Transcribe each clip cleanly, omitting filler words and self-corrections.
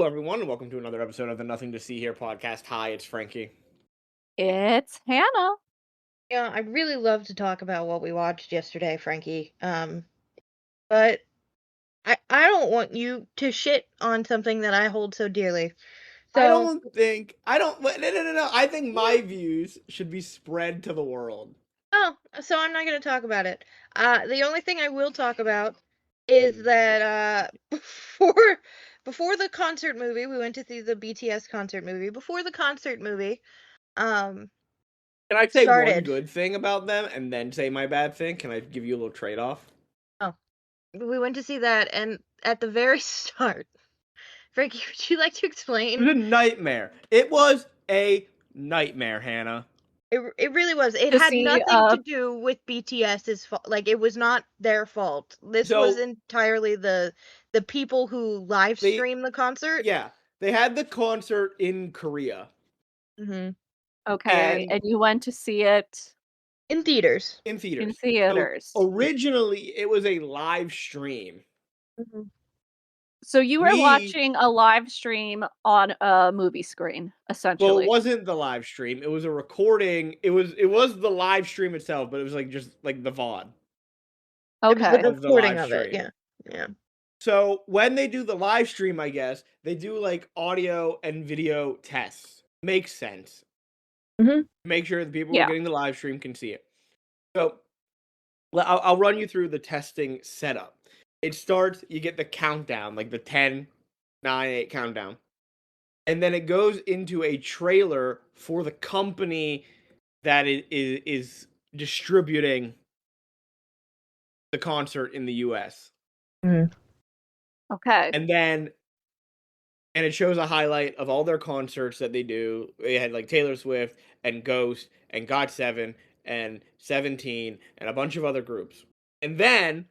Hello, everyone, and welcome to another episode of the Nothing to See Here podcast. Hi, it's Frankie. It's Hannah. Yeah, I'd really love to talk about what we watched yesterday, Frankie. But I don't want you to shit on something that I hold so dearly. I So, don't think, I don't, no. I think my views should be spread to the world. so I'm not going to talk about it. The only thing I will talk about is that before the concert movie, we went to see the BTS concert movie. Before the concert movie, Can I say one started. good thing about them and then say my bad thing? Can I give you a little trade-off? Oh, we went to see that, and at the very start, Frankie, would you like to explain? It was a nightmare. It was a nightmare, Hannah. It really was. It To had see, nothing to do with BTS's fault. Like, it was not their fault. This was So, entirely the people who live stream the concert. yeah, they had the concert in Korea. Mm-hmm. Okay, and you went to see it In theaters. In theaters. in theaters. So, originally, it was a live stream. Mm-hmm. So you were watching a live stream on a movie screen, Well, essentially. it wasn't the live stream. It was a recording. It was the live stream itself, but it was like just like the VOD. It was Okay. the Of the recording live of it. stream. Yeah. So when they do the live stream, I guess they do like audio and video tests. Makes sense. Mm-hmm. Make sure the people who are getting the live stream can see it. So I'll run you through the testing setup. It starts, you get the countdown, like the 10, 9, 8 countdown. And then it goes into a trailer for the company that is distributing the concert in the US. Mm-hmm. Okay. And it shows a highlight of all their concerts that they do. They had like Taylor Swift and Ghost and GOT7 and 17 and a bunch of other groups. And then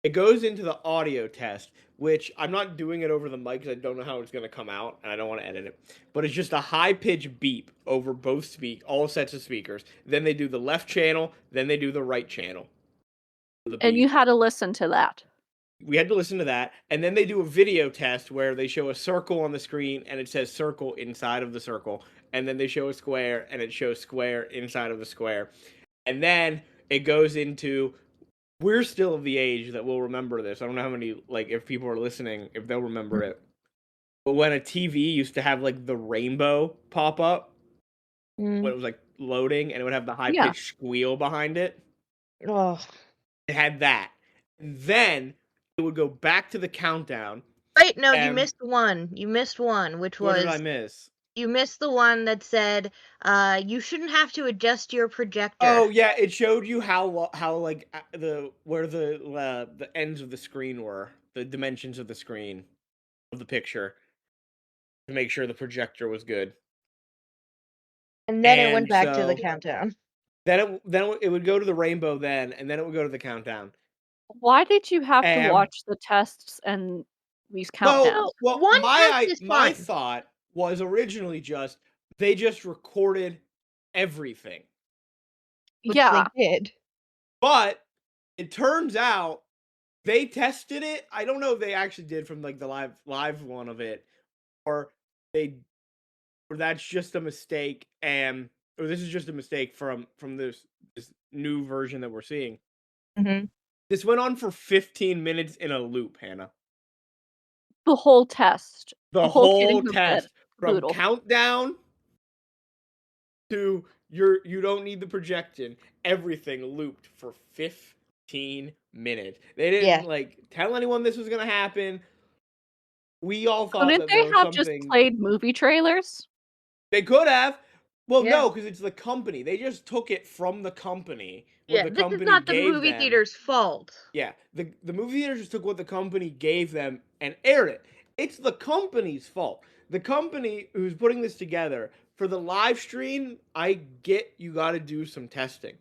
it goes into the audio test, which I'm not doing it over the mic because I don't know how it's going to come out and I don't want to edit it. But it's just a high-pitched beep over all sets of speakers. Then they do the left channel, then they do the right channel. And you had to listen to that. We had to listen to that. And then they do a video test where they show a circle on the screen and it says circle inside of the circle. And then they show a square and it shows square inside of the square. And then it goes into... We're still of the age that will remember this. I don't know how many, like, if people are listening, if they'll remember it. But when a TV used to have, like, the rainbow pop up, when it was, like, loading, and it would have the high-pitched squeal behind it. Oh. It had that. And then it would go back to the countdown. Wait, no, you missed one. You missed one, which was... What did I miss? You missed the one that said, you shouldn't have to adjust your projector. Oh yeah, it showed you how like where the ends of the screen were, the dimensions of the screen of the picture, to make sure the projector was good. And then it went back to the countdown. Then it would go to the rainbow then, and then it would go to the countdown. Why did you have to watch the tests and these countdowns? Well, my thought was originally they just recorded everything. Which they did. But it turns out they tested it. I don't know if they actually did from like the live one of it, or that's just a mistake, or this is just a mistake from this new version that we're seeing. Mm-hmm. This went on for 15 minutes in a loop, Hannah. The whole test. The whole test. From countdown to you don't need the projection. Everything looped for 15 minutes. They didn't like tell anyone this was gonna happen. We all thought Couldn't they have just played movie trailers? They could have. Well, no, because it's the company. They just took it from the company. Yeah, this is not the movie theater's fault. Yeah, the movie theaters just took what the company gave them and aired it. It's the company's fault. The company who's putting this together, for the live stream, I get you got to do some testing.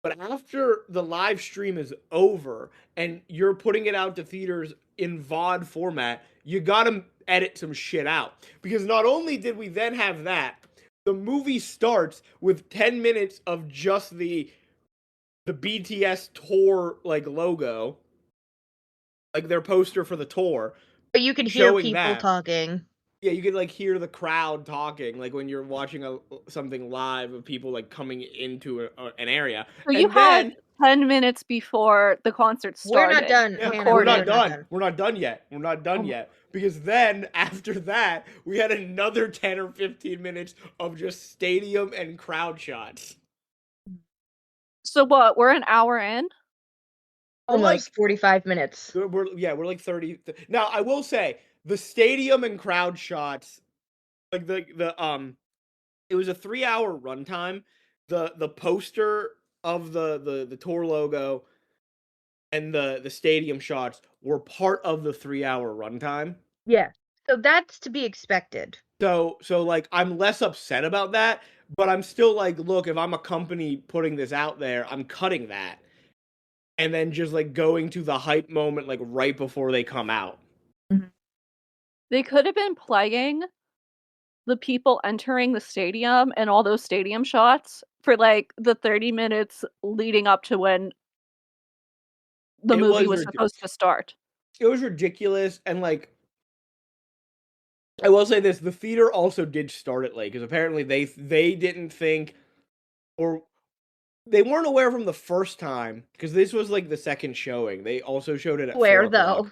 But after the live stream is over and you're putting it out to theaters in VOD format, you got to edit some shit out. Because not only did we then have that, the movie starts with 10 minutes of just the BTS tour like logo, like their poster for the tour. But you can hear people talking. Yeah, you could like hear the crowd talking, like when you're watching something live of people like coming into an area, So you and had then 10 minutes before the concert We're not started done, yeah, Hannah. we're We recording. are not not done. done. We're not done yet. We're not done Oh my- yet because then after that we had another 10 or 15 minutes of just stadium and crowd shots. So what? We're an hour in? We're Almost like 45 minutes. we're like 30. Now I will say the stadium and crowd shots, like the it was a 3-hour runtime. The poster of the tour logo and the stadium shots were part of the 3-hour runtime. Yeah. So that's to be expected. So like I'm less upset about that, but I'm still like, look, if I'm a company putting this out there, I'm cutting that. And then just like going to the hype moment like right before they come out. They could have been playing the people entering the stadium and all those stadium shots for like the 30 minutes leading up to when the It movie was was supposed to start. it was ridiculous, and like I will say this, the theater also did start it late because apparently they didn't think, or they weren't aware from the first time, because this was like the second showing. They also showed it at Where 4 o'clock. though?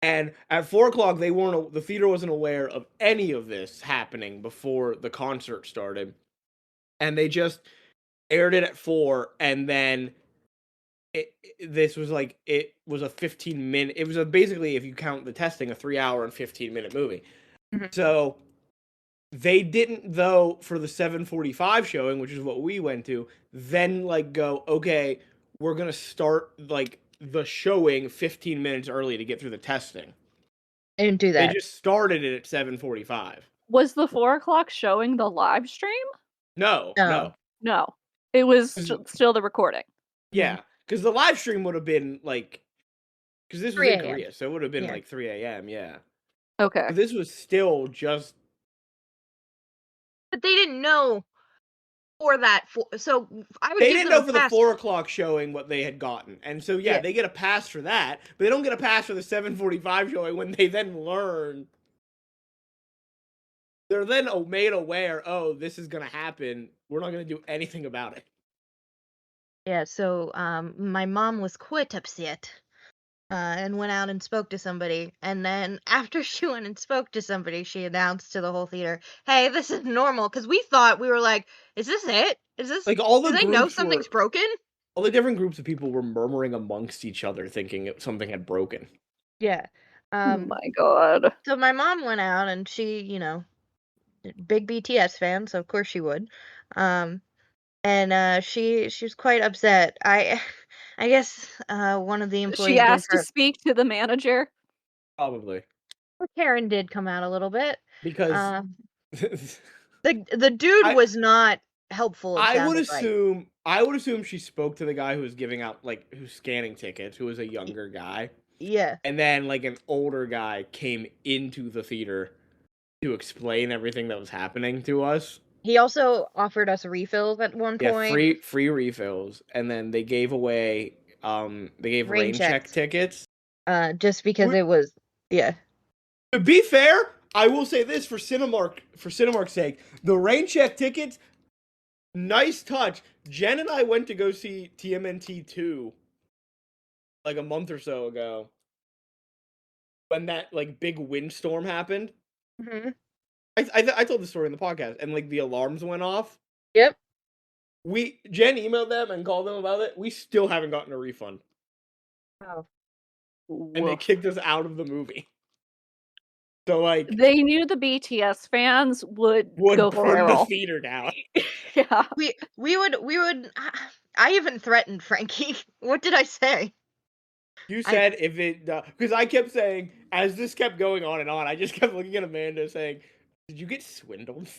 And at 4 o'clock, the theater wasn't aware of any of this happening before the concert started, and they just aired it at 4, and then this was like it was a 15-minute. It was basically, if you count the testing, a 3-hour and 15-minute movie. Mhm. So they didn't, though, for the 7:45 showing, which is what we went to, then like go, okay, we're gonna start like the showing 15 minutes early to get through the testing. I didn't do They that. just started it at 7:45. Was the 4 o'clock showing the live stream? No, No. no. No. It was 'Cause- still the recording. Yeah, because the live stream would have been like, because this was 3 in a.m. Korea, so it would have been Yeah. like 3 a.m. Yeah, Okay. but this was still just. But they didn't know for that. So I would They give didn't them know a for the pass. 4 o'clock showing what they had gotten, and so yeah, Yeah. they get a pass for that, but they don't get a pass for the 7:45 showing when they then learn. They're then made aware, oh, this is gonna happen. We're not gonna do anything about it. Yeah. So my mom was quite upset. And went out and spoke to somebody. And then after she went and spoke to somebody, she announced to the whole theater, "Hey, this is normal." Because we thought, we were like, "Is this it? Is this? Like all Do the they know groups something's were, broken?" all the different groups of people were murmuring amongst each other, thinking something had broken. Yeah. Oh my god. So my mom went out and she, big BTS fan, so of course she would. Um, and she was quite upset. I guess one of the She employees gave asked to her. speak to the manager. Probably Karen did come out a little bit. because Uh, the dude I was not helpful. It I would sounded like. assume she spoke to the guy who was giving out, like, who's scanning tickets, who was a younger guy, Yeah. and then like an older guy came into the theater to explain everything that was happening to us. He also offered us refills at one Yeah, point. free refills, and then they gave away they gave Rain rain check checks. tickets. Just because it was, yeah. To be fair, I will say this for Cinemark's sake, the rain check tickets, nice touch. Jen and I went to go see TMNT 2 like a month or so ago when that like big windstorm happened. Hmm. I told the story in the podcast, and like the alarms went off. Yep. Jen emailed them and called them about it. We still haven't gotten a refund, Oh. and they Woof. kicked us out of the movie. So like, They knew the BTS fans would go burn the feral. theater down. Yeah. We would. I even threatened Frankie. What did I say? You said if it, because I kept saying, as this kept going on and on, I just kept looking at Amanda saying, "Did you get swindled?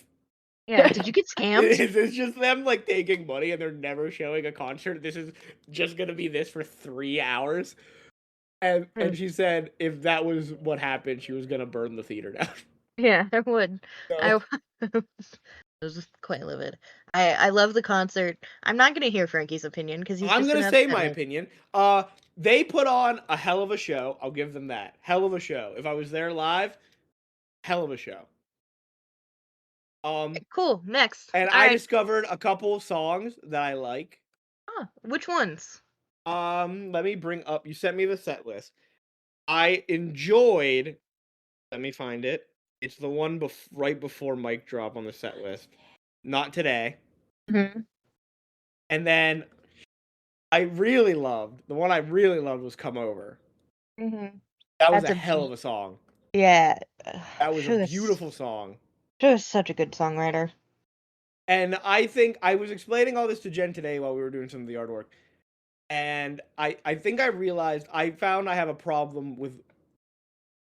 Yeah. Did you get scammed? Is this just them like taking money and they're never showing a concert? This is just gonna be this for 3 hours." And she said if that was what happened, she was gonna burn the theater down. Yeah, I would. So, I was just quite livid. I love the concert. I'm not gonna hear Frankie's opinion because he's I'm just gonna gonna say upset my me. opinion. They put on a hell of a show. I'll give them that. Hell of a show. If I was there live, hell of a show. Cool. Next. And All I right. discovered a couple of songs that I like. Huh, which ones? Let me bring up. You sent me the set list. I enjoyed. Let me find it. It's the one right before Mic Drop on the set list. Not today. Mm-hmm. And then the one I really loved was Come Over. Mm-hmm. That was That's a a hell of a song. yeah. That was a beautiful song. She was such a good songwriter. And I think I was explaining all this to Jen today while we were doing some of the artwork. And I think I realized I found I have a problem with.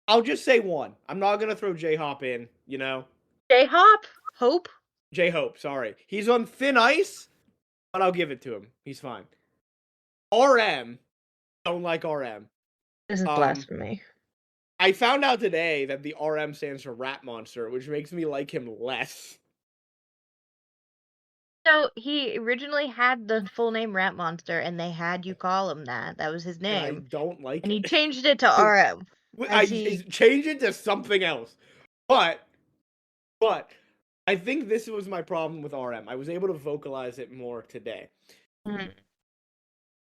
I'll just say one. I'm not gonna throw J-Hop in, you know? J-Hop? Hope? J-Hope, sorry. He's on thin ice, but I'll give it to him. He's fine. RM, don't like RM. This is blasphemy. I found out today that the RM stands for Rat Monster, which makes me like him less. So he originally had the full name Rat Monster, and they had you call him that. That was his name. And I don't like and it. he changed it to RM. I changed it to something else. But I think this was my problem with RM. I was able to vocalize it more today. Mm-hmm.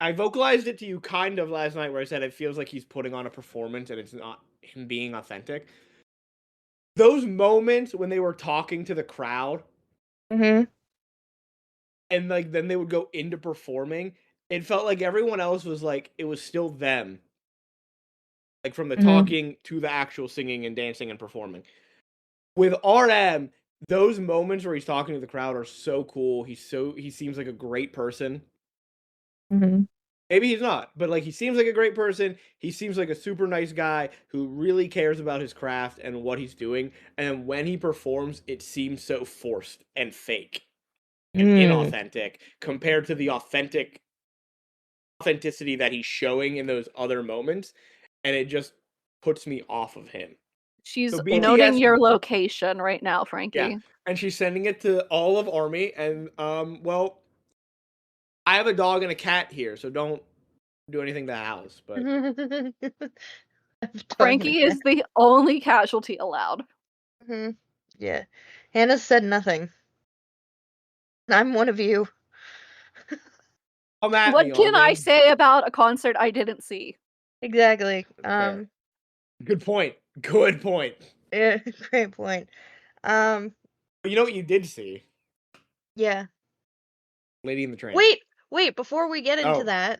I vocalized it to you kind of last night where I said it feels like he's putting on a performance and it's not him being authentic. Those moments when they were talking to the crowd, Mm-hmm. and like then they would go into performing, it felt like everyone else was like it was still them. Like from the talking to the actual singing and dancing and performing. With RM, those moments where he's talking to the crowd are so cool. He seems like a great person. Mm-hmm. Maybe he's not, but like he seems like a great person. He seems like a super nice guy who really cares about his craft and what he's doing. And when he performs, it seems so forced and fake and inauthentic compared to the authenticity that he's showing in those other moments. And it just puts me off of him. She's So BTS, noting your location right now, Frankie. Yeah, and she's sending it to all of Army. And well, I have a dog and a cat here, so don't do anything to the house. But Frankie is the only casualty allowed. Mm-hmm. Yeah, Hannah said nothing. I'm one of you. What can I say about a concert I didn't see? Exactly. Good point. Good point. Yeah, great point. You know what you did see? Yeah. Lady in the Tramp. Wait, before we get into that,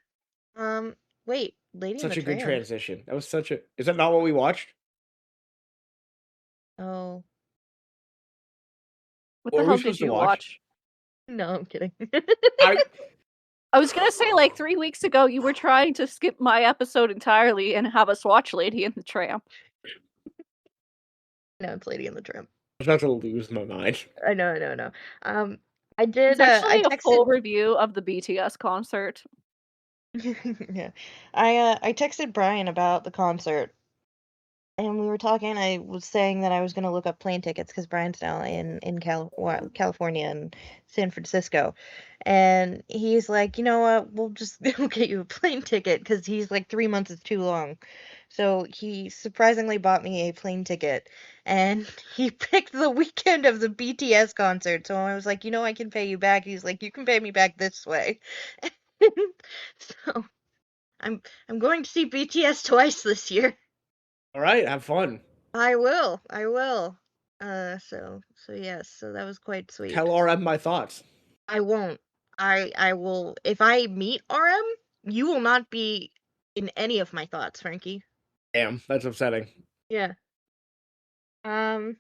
wait, Lady in the Tramp. Such a good transition. That was such a. Is that not what we watched? Oh. What the hell did you watch? No, I'm kidding. I was gonna say, like 3 weeks ago, you were trying to skip my episode entirely and have us watch Lady in the Tramp. No, it's Lady in the Tramp. I was about to lose my mind. I know. I did. It's actually a full review of the BTS concert. Yeah, I texted Brian about the concert, and we were talking. I was saying that I was gonna look up plane tickets because Brian's now in California and San Francisco, and he's like, you know what? We'll get you a plane ticket because he's like 3 months is too long. So he surprisingly bought me a plane ticket, and he picked the weekend of the BTS concert. So I was like, I can pay you back. He's like, you can pay me back this way. So I'm going to see BTS twice this year. All right, have fun. I will. So yes, so that was quite sweet. Tell RM my thoughts. I won't. I will. If I meet RM, you will not be in any of my thoughts, Frankie. Damn, that's upsetting. Yeah. And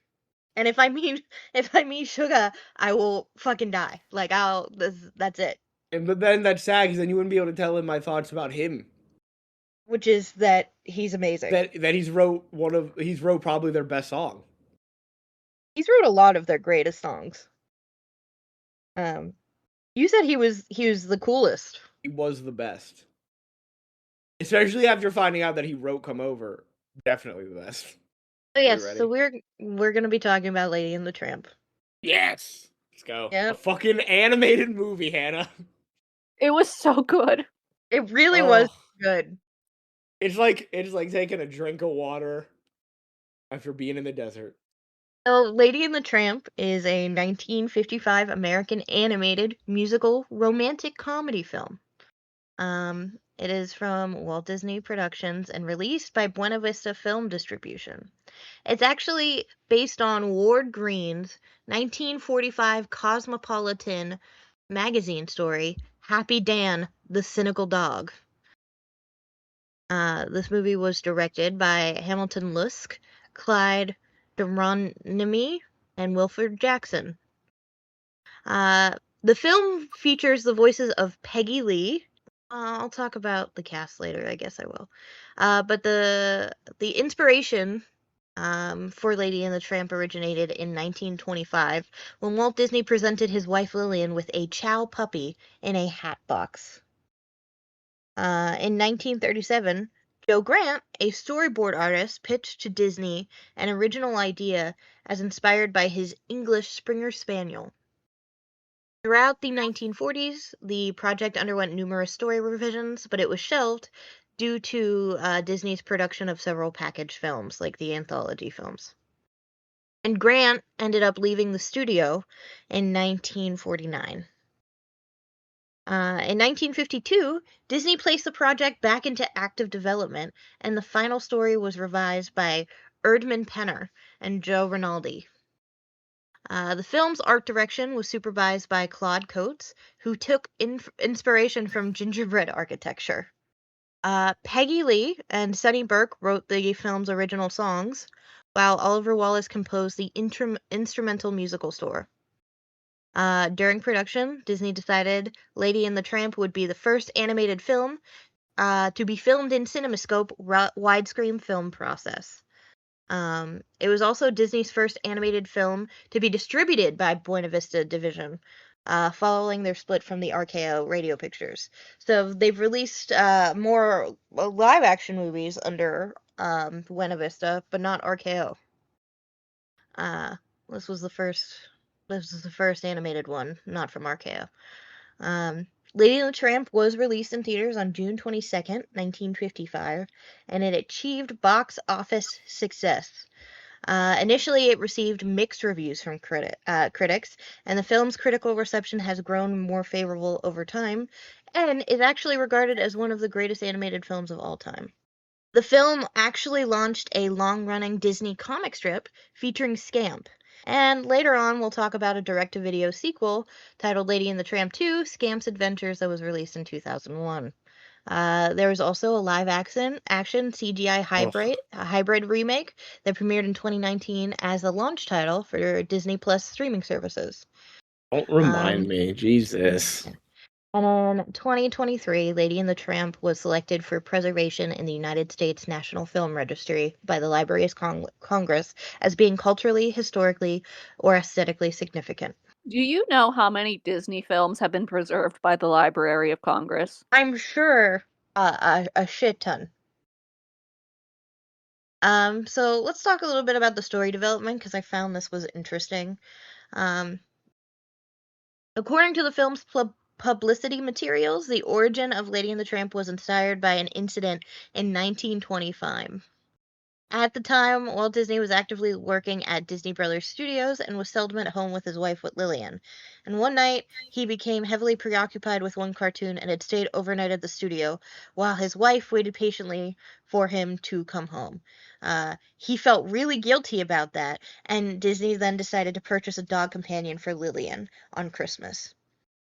if I meet Suga, I will fucking die. Like that's it. But then that's sad because then you wouldn't be able to tell him my thoughts about him. Which is that he's amazing. That he's wrote probably their best song. He's wrote a lot of their greatest songs. You said he was the coolest. He was the best. Especially after finding out that he wrote Come Over. Definitely the best. So yes, so we're gonna be talking about Lady and the Tramp. Yes! Let's go. Yep. A fucking animated movie, Hannah. It was so good. It really was good. It's like taking a drink of water after being in the desert. So, Lady and the Tramp is a 1955 American animated musical romantic comedy film. It is from Walt Disney Productions and released by Buena Vista Film Distribution. It's actually based on Ward Green's 1945 Cosmopolitan magazine story, Happy Dan, the Cynical Dog. This movie was directed by Hamilton Luske, Clyde Geronimi, and Wilfred Jackson. The film features the voices of Peggy Lee. I'll talk about the cast later, I guess I will. But the inspiration for Lady and the Tramp originated in 1925 when Walt Disney presented his wife Lillian with a Chow puppy in a hat box. In 1937, Joe Grant, a storyboard artist, pitched to Disney an original idea as inspired by his English Springer Spaniel. Throughout the 1940s, the project underwent numerous story revisions, but it was shelved due to Disney's production of several package films, like the anthology films. And Grant ended up leaving the studio in 1949. In 1952, Disney placed the project back into active development, and the final story was revised by Erdman Penner and Joe Rinaldi. The film's art direction was supervised by Claude Coates, who took inspiration from gingerbread architecture. Peggy Lee and Sonny Burke wrote the film's original songs, while Oliver Wallace composed the instrumental musical score. During production, Disney decided Lady and the Tramp would be the first animated film to be filmed in CinemaScope widescreen film process. It was also Disney's first animated film to be distributed by Buena Vista Division, following their split from the RKO Radio Pictures. So they've released more live-action movies under Buena Vista, but not RKO. This was the first animated one, not from RKO. Lady and the Tramp was released in theaters on June 22nd, 1955, and it achieved box office success. Initially, it received mixed reviews from critics, and the film's critical reception has grown more favorable over time, and is actually regarded as one of the greatest animated films of all time. The film actually launched a long-running Disney comic strip featuring Scamp. And later on, we'll talk about a direct-to-video sequel titled Lady and the Tramp 2, Scamp's Adventures, that was released in 2001. There was also a live-action CGI hybrid remake that premiered in 2019 as the launch title for Disney Plus streaming services. Don't remind me, Jesus. And in 2023, Lady and the Tramp was selected for preservation in the United States National Film Registry by the Library of Congress as being culturally, historically, or aesthetically significant. Do you know how many Disney films have been preserved by the Library of Congress? I'm sure a shit ton. So let's talk a little bit about the story development because I found this was interesting. According to the film's publicity materials, the origin of Lady and the Tramp was inspired by an incident in 1925. At the time, Walt Disney was actively working at Disney Brothers Studios and was seldom at home with his wife Lillian. And one night, he became heavily preoccupied with one cartoon and had stayed overnight at the studio, while his wife waited patiently for him to come home. He felt really guilty about that, and Disney then decided to purchase a dog companion for Lillian on Christmas.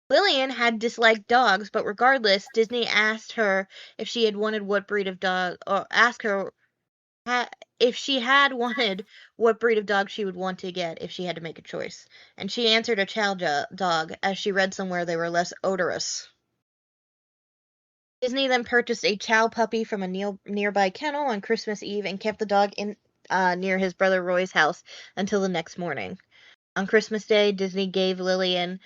Lillian had disliked dogs, but regardless, Disney asked her if she had wanted what breed of dog, or asked her if she had wanted what breed of dog she would want to get if she had to make a choice. And she answered a chow dog, as she read somewhere they were less odorous. Disney then purchased a chow puppy from a nearby kennel on Christmas Eve and kept the dog in near his brother Roy's house until the next morning. On Christmas Day, Disney gave Lillian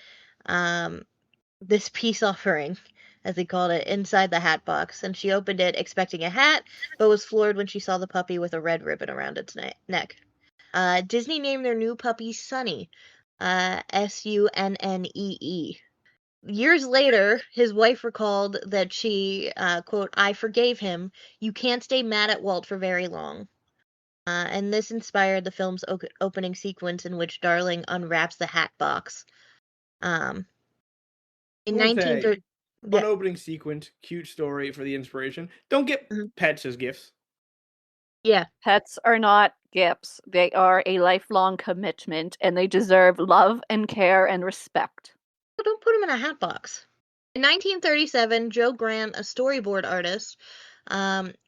this peace offering, as they called it, inside the hat box, and she opened it expecting a hat, but was floored when she saw the puppy with a red ribbon around its neck. Disney named their new puppy Sunny, Sunnee. Years later, his wife recalled that she, quote, "I forgave him. You can't stay mad at Walt for very long." And this inspired the film's opening sequence in which Darling unwraps the hat box. Um, I in will say, 1930, fun yeah, opening sequence, cute story for the inspiration. Don't get mhm, pets as gifts. yeah. Pets are not gifts. They are a lifelong commitment and they deserve love and care and respect. Well, don't put them in a hat box. In 1937, Joe Grant, a storyboard artist,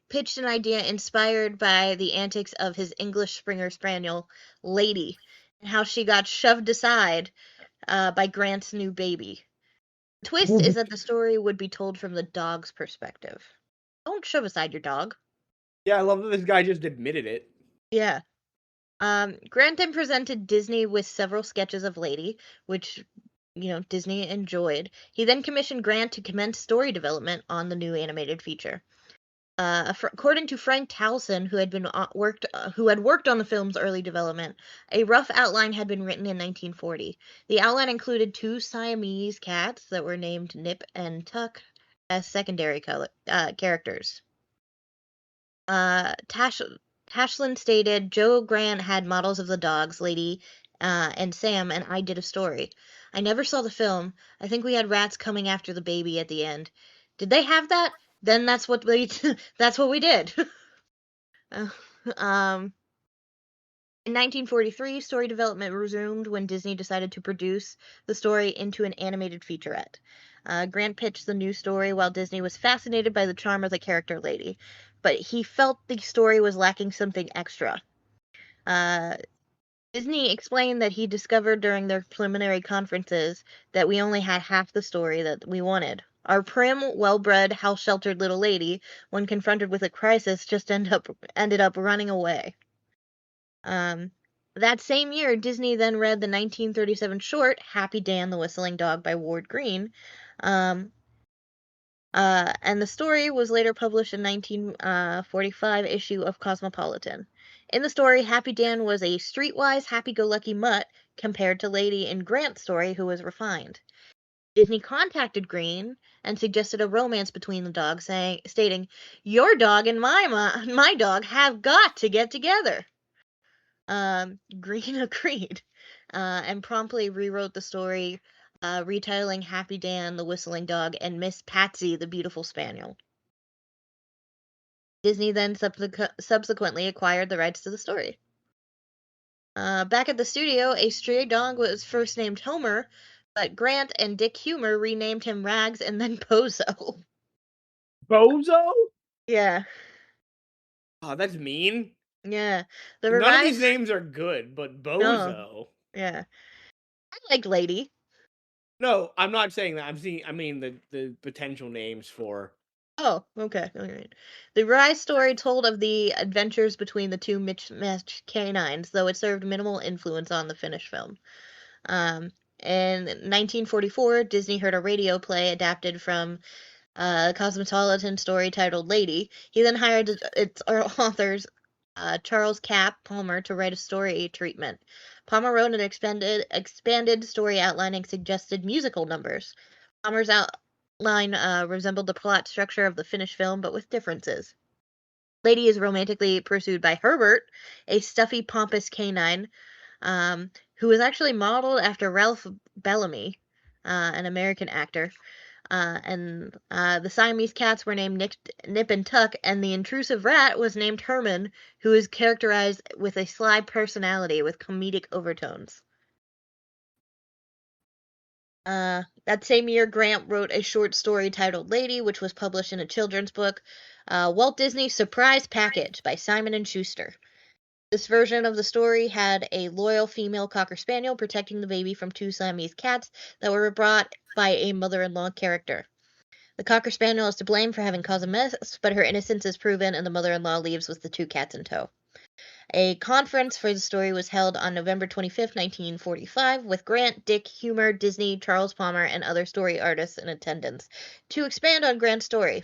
pitched an idea inspired by the antics of his English Springer Spaniel, Lady, and how she got shoved aside by Grant's new baby. The twist is that the story would be told from the dog's perspective. Don't shove aside your dog. Yeah, I love that this guy just admitted it. Yeah. Grant then presented Disney with several sketches of Lady, which, Disney enjoyed. He then commissioned Grant to commence story development on the new animated feature. According to Frank Towson, who had worked on the film's early development, a rough outline had been written in 1940. The outline included two Siamese cats that were named Nip and Tuck as secondary characters. Tashlin stated, Joe Grant had models of the dogs, Lady and Sam, and I did a story. I never saw the film. I think we had rats coming after the baby at the end. Did they have that? Then that's what we that's what we did. Uh, um, in 1943, story development resumed when Disney decided to produce the story into an animated featurette. Grant pitched the new story while Disney was fascinated by the charm of the character Lady, but he felt the story was lacking something extra. Uh, Disney explained that he discovered during their preliminary conferences that we only had half the story that we wanted. Our prim, well-bred, house-sheltered little lady, when confronted with a crisis, just ended up running away. That same year, Disney then read the 1937 short Happy Dan the Whistling Dog by Ward Green, um, and the story was later published in 1945 issue of Cosmopolitan. In the story, Happy Dan was a streetwise, happy-go-lucky mutt compared to Lady in Grant's story, who was refined. Disney contacted Green and suggested a romance between the dogs, stating, "Your dog and my dog have got to get together." Green agreed, and promptly rewrote the story, retitling Happy Dan the Whistling Dog and Miss Patsy the Beautiful Spaniel. Disney then subsequently acquired the rights to the story. Back at the studio, a stray dog was first named Homer, but Grant and Dick Humer renamed him Rags and then Bozo. Bozo? Yeah, Oh, that's mean. yeah. The None of these revised. names are good, but No, Bozo. yeah. I liked Lady. No, I'm not saying that. I mean the potential names for. Oh, okay. All right. The Rise story told of the adventures between the two mismatched canines, though it served minimal influence on the finished film. Um, in 1944, Disney heard a radio play adapted from a Cosmopolitan story titled Lady. He then hired its authors, Charles Cap Palmer, to write a story treatment. Palmer wrote an expanded story outlining suggested musical numbers. Palmer's outline resembled the plot structure of the finished film, but with differences. Lady is romantically pursued by Herbert, a stuffy, pompous canine, who was actually modeled after Ralph Bellamy, an American actor. The Siamese cats were named Nip and Tuck, and the intrusive rat was named Herman, who is characterized with a sly personality with comedic overtones. That same year, Grant wrote a short story titled Lady, which was published in a children's book, Walt Disney's Surprise Package by Simon & Schuster. This version of the story had a loyal female Cocker Spaniel protecting the baby from two Siamese cats that were brought by a mother-in-law character. The Cocker Spaniel is to blame for having caused a mess, but her innocence is proven and the mother-in-law leaves with the two cats in tow. A conference for the story was held on November 25, 1945, with Grant, Dick, Humer, Disney, Charles Palmer, and other story artists in attendance to expand on Grant's story.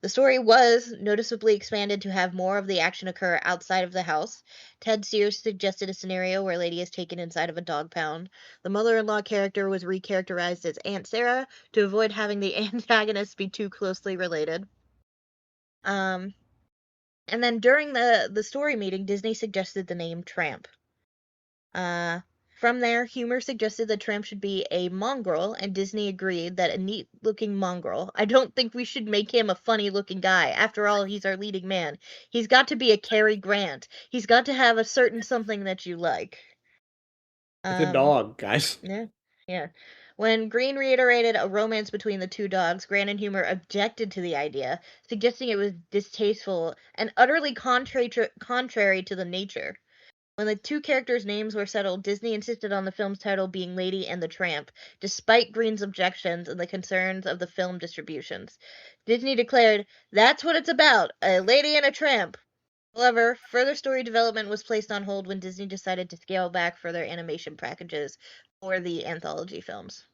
The story was noticeably expanded to have more of the action occur outside of the house. Ted Sears suggested a scenario where Lady is taken inside of a dog pound. The mother-in-law character was recharacterized as Aunt Sarah to avoid having the antagonists be too closely related. Um, And then during the story meeting, Disney suggested the name Tramp. From there, humor suggested that Tramp should be a mongrel, and Disney agreed that a neat-looking mongrel. I don't think we should make him a funny-looking guy. After all, he's our leading man. He's got to be a Cary Grant. He's got to have a certain something that you like. It's a dog, guys. Yeah, yeah. When Green reiterated a romance between the two dogs, Grant and Humor objected to the idea, suggesting it was distasteful and utterly contrary to the nature. When the two characters' names were settled, Disney insisted on the film's title being Lady and the Tramp, despite Green's objections and the concerns of the film distributions. Disney declared, "That's what it's about, a lady and a tramp." However, further story development was placed on hold when Disney decided to scale back further animation packages for the anthology films.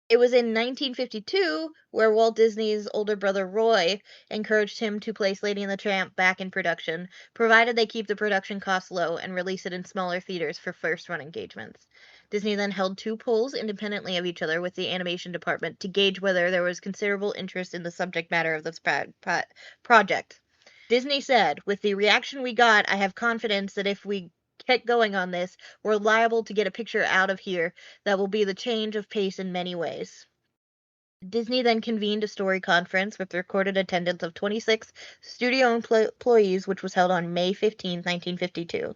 It was in 1952 where Walt Disney's older brother Roy encouraged him to place Lady and the Tramp back in production, provided they keep the production costs low and release it in smaller theaters for first-run engagements. Disney then held two polls independently of each other with the animation department to gauge whether there was considerable interest in the subject matter of this project. Disney said, "With the reaction we got, I have confidence that if we get going on this, we're liable to get a picture out of here that will be the change of pace in many ways." Disney then convened a story conference with recorded attendance of 26 studio employees, which was held on May 15, 1952.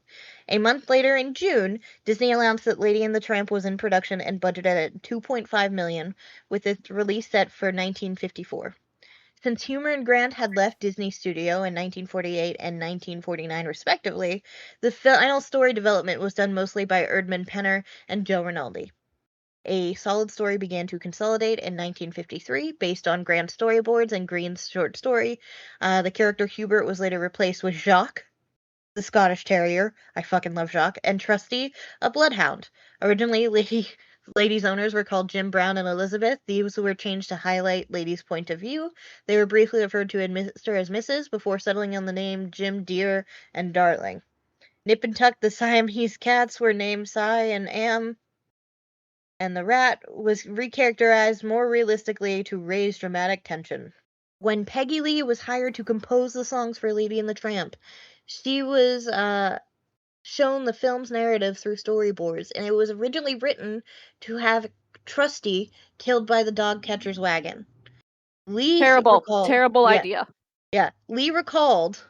A month later, in June, Disney announced that Lady and the Tramp was in production and budgeted at $2.5 million, with its release set for 1954. Since Humor and Grant had left Disney Studio in 1948 and 1949 respectively, the final story development was done mostly by Erdman Penner and Joe Rinaldi. A solid story began to consolidate in 1953 based on Grant's storyboards and Green's short story. The character Hubert was later replaced with Jacques, the Scottish Terrier. I fucking love Jacques. And Trusty, a bloodhound. Originally, Ladies' owners were called Jim Brown and Elizabeth. These were changed to highlight Lady's point of view. They were briefly referred to Mr. as Mrs. before settling on the name Jim, Dear, and Darling. Nip and Tuck, the Siamese cats, were named Cy and Am, and the rat was recharacterized more realistically to raise dramatic tension. When Peggy Lee was hired to compose the songs for Lady and the Tramp, she was shown the film's narrative through storyboards, and it was originally written to have Trusty killed by the dog catcher's wagon. Lee recalled, Terrible idea. Lee recalled,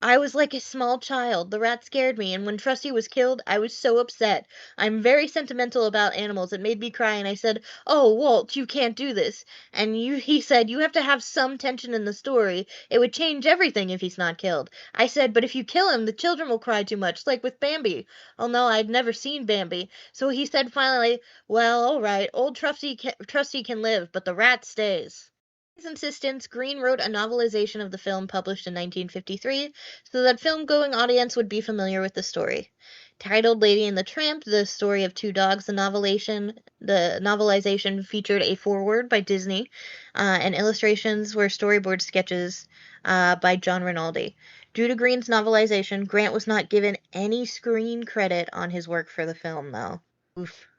"I was like a small child. The rat scared me, and when Trusty was killed, I was so upset. I'm very sentimental about animals. It made me cry, and I said, 'Oh, Walt, you can't do this.' And he said, 'You have to have some tension in the story. It would change everything if he's not killed.' I said, 'But if you kill him, the children will cry too much, like with Bambi.' Oh no, I'd never seen Bambi. So he said finally, 'Well, all right, old Trusty can live, but the rat stays.'" His insistence, Green wrote a novelization of the film published in 1953 so that film-going audience would be familiar with the story. Titled Lady and the Tramp, the story of two dogs, the novelization featured a foreword by Disney, and illustrations were storyboard sketches by John Rinaldi. Due to Green's novelization, Grant was not given any screen credit on his work for the film, though. Oof.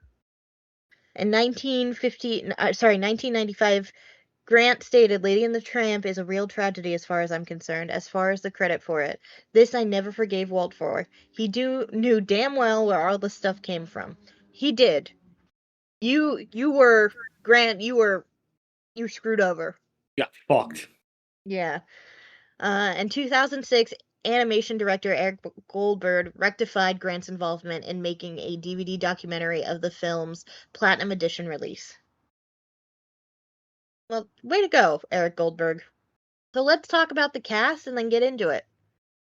In 1995, Grant stated, "Lady and the Tramp is a real tragedy as far as I'm concerned, as far as the credit for it. This I never forgave Walt for. He knew damn well where all the stuff came from." He did. You were, Grant, you screwed over. Yeah, fucked. Yeah. In 2006, animation director Eric Goldberg rectified Grant's involvement in making a DVD documentary of the film's Platinum Edition release. Well, way to go, Eric Goldberg. So let's talk about the cast and then get into it.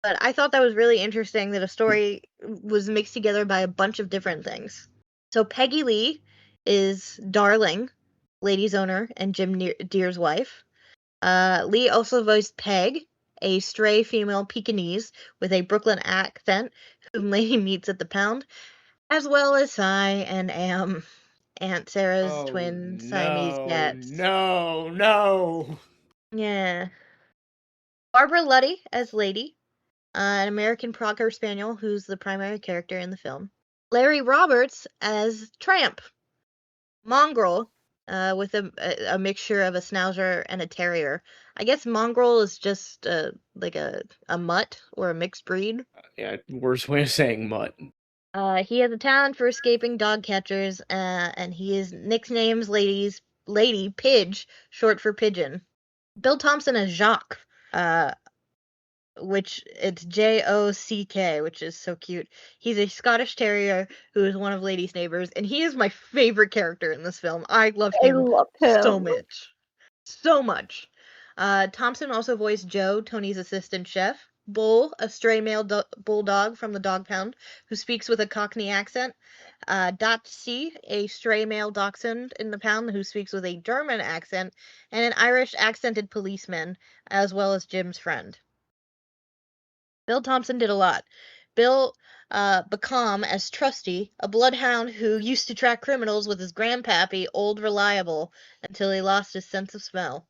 But I thought that was really interesting that a story was mixed together by a bunch of different things. So Peggy Lee is Darling, Lady's owner, and Jim Deere's wife. Lee also voiced Peg, a stray female Pekingese with a Brooklyn accent whom Lady meets at the pound, as well as Cy and Am, Aunt Sarah's twin Siamese cats. No. Yeah. Barbara Luddy as Lady, an American Cocker Spaniel who's the primary character in the film. Larry Roberts as Tramp, mongrel, with a mixture of a Schnauzer and a Terrier. I guess mongrel is just like a mutt or a mixed breed. Yeah, worst way of saying mutt. He has a talent for escaping dog catchers, and he is nicknames Lady Pidge, short for pigeon. Bill Thompson as Jacques, which it's Jock, which is so cute. He's a Scottish Terrier who is one of Lady's neighbors, and he is my favorite character in this film. I love I him love so him. much. So much. Thompson also voiced Joe, Tony's assistant chef. Bull, a stray male bulldog from the dog pound, who speaks with a Cockney accent. Dotsy, a stray male dachshund in the pound who speaks with a German accent, and an Irish accented policeman, as well as Jim's friend. Bill Thompson did a lot. Bill Bacom as Trusty, a bloodhound who used to track criminals with his grandpappy, Old Reliable, until he lost his sense of smell.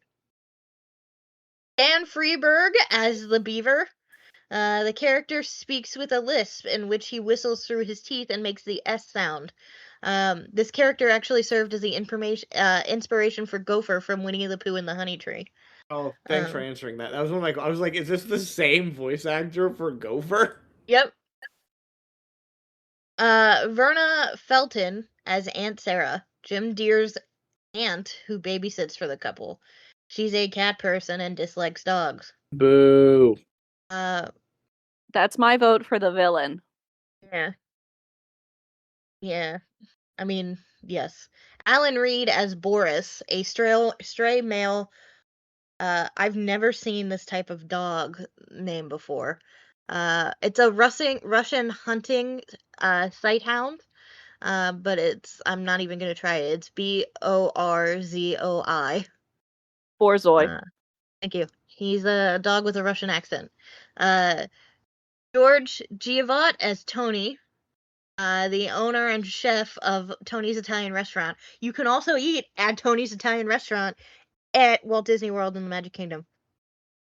Dan Freeberg as the Beaver. The character speaks with a lisp in which he whistles through his teeth and makes the S sound. This character actually served as the inspiration for Gopher from Winnie the Pooh and the Honey Tree. Oh, thanks for answering that. That was one of my. I was like, is this the same voice actor for Gopher? Yep. Verna Felton as Aunt Sarah, Jim Deere's aunt who babysits for the couple. She's a cat person and dislikes dogs. Boo. That's my vote for the villain. Yeah. Yeah. I mean, yes. Alan Reed as Boris, a stray male. I've never seen this type of dog name before. It's a Russian hunting sighthound. But I'm not even gonna try it. It's Borzoi. Borzoi. Thank you. He's a dog with a Russian accent. George Giovat as Tony, the owner and chef of Tony's Italian Restaurant. You can also eat at Tony's Italian Restaurant at Walt Disney World in the Magic Kingdom.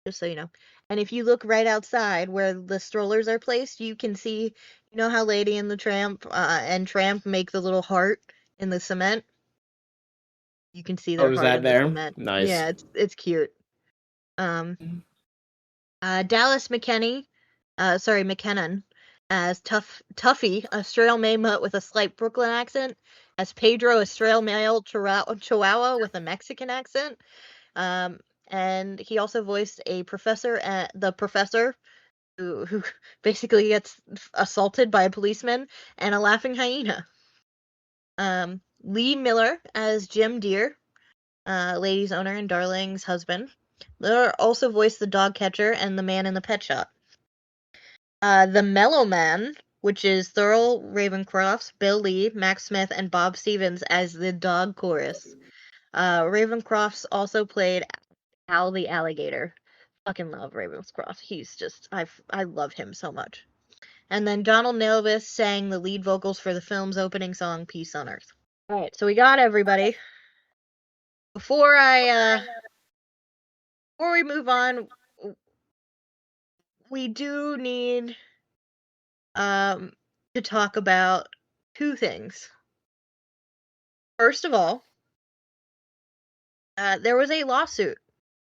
Just so you know. And if you look right outside where the strollers are placed, you can see, you know how Lady and the Tramp and Tramp make the little heart in the cement? You can see their Oh, is heart that in the there? cement. Nice. Yeah, it's cute. Dallas McKennon as Tuffy, a Australian male with a slight Brooklyn accent, as Pedro, a Australian male Chihuahua with a Mexican accent. And he also voiced a professor, the professor, who basically gets assaulted by a policeman, and a laughing hyena. Lee Miller as Jim Deere, Lady's owner and Darling's husband. Miller also voiced the dog catcher and the man in the pet shop. The Mellow Man, which is Thurl Ravencroft, Bill Lee, Max Smith, and Bob Stevens as the dog chorus. Ravencroft's also played Al the alligator. Fucking love Ravenscroft. He's just I love him so much. And then Donald Nelvis sang the lead vocals for the film's opening song, Peace on Earth. Alright, so we got everybody. Before we move on, we do need to talk about two things. First of all, there was a lawsuit.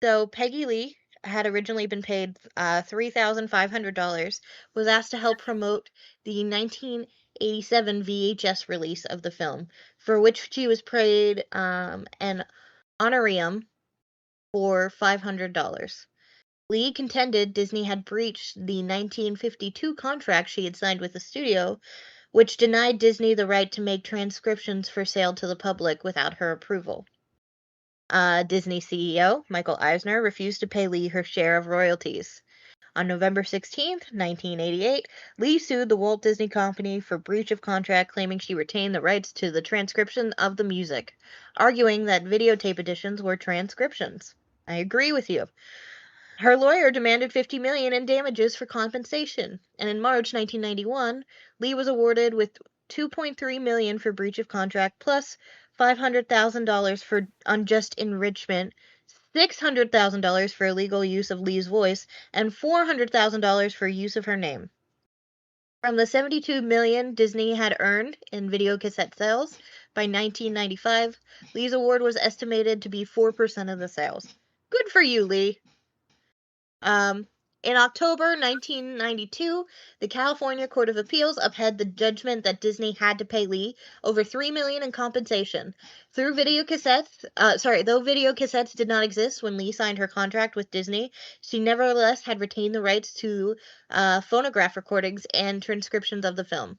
So Peggy Lee had originally been paid $3,500, was asked to help promote the 1987 VHS release of the film, for which she was paid an honorarium for $500. Lee contended Disney had breached the 1952 contract she had signed with the studio, which denied Disney the right to make transcriptions for sale to the public without her approval. Disney CEO Michael Eisner refused to pay Lee her share of royalties. On November 16, 1988, Lee sued the Walt Disney Company for breach of contract, claiming she retained the rights to the transcription of the music, arguing that videotape editions were transcriptions. I agree with you. Her lawyer demanded $50 million in damages for compensation, and in March 1991, Lee was awarded with $2.3 million for breach of contract plus $500,000 for unjust enrichment, $600,000 for illegal use of Lee's voice, and $400,000 for use of her name. From the $72 million Disney had earned in videocassette sales, by 1995. Lee's award was estimated to be 4% of the sales. Good for you, Lee. In October 1992, the California Court of Appeals upheld the judgment that Disney had to pay Lee over $3 million in compensation. Though video cassettes did not exist when Lee signed her contract with Disney, she nevertheless had retained the rights to phonograph recordings and transcriptions of the film.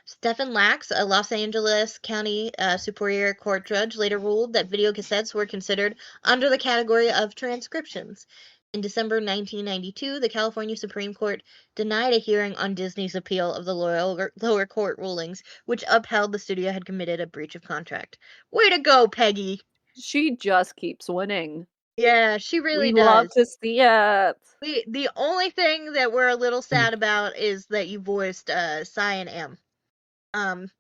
Stephen Lax, a Los Angeles County Superior Court judge, later ruled that videocassettes were considered under the category of transcriptions. In December 1992, the California Supreme Court denied a hearing on Disney's appeal of the lower court rulings, which upheld the studio had committed a breach of contract. Way to go, Peggy! She just keeps winning. Yeah, she really We love does. to see it. The only thing that we're a little sad about is that you voiced Cy and M.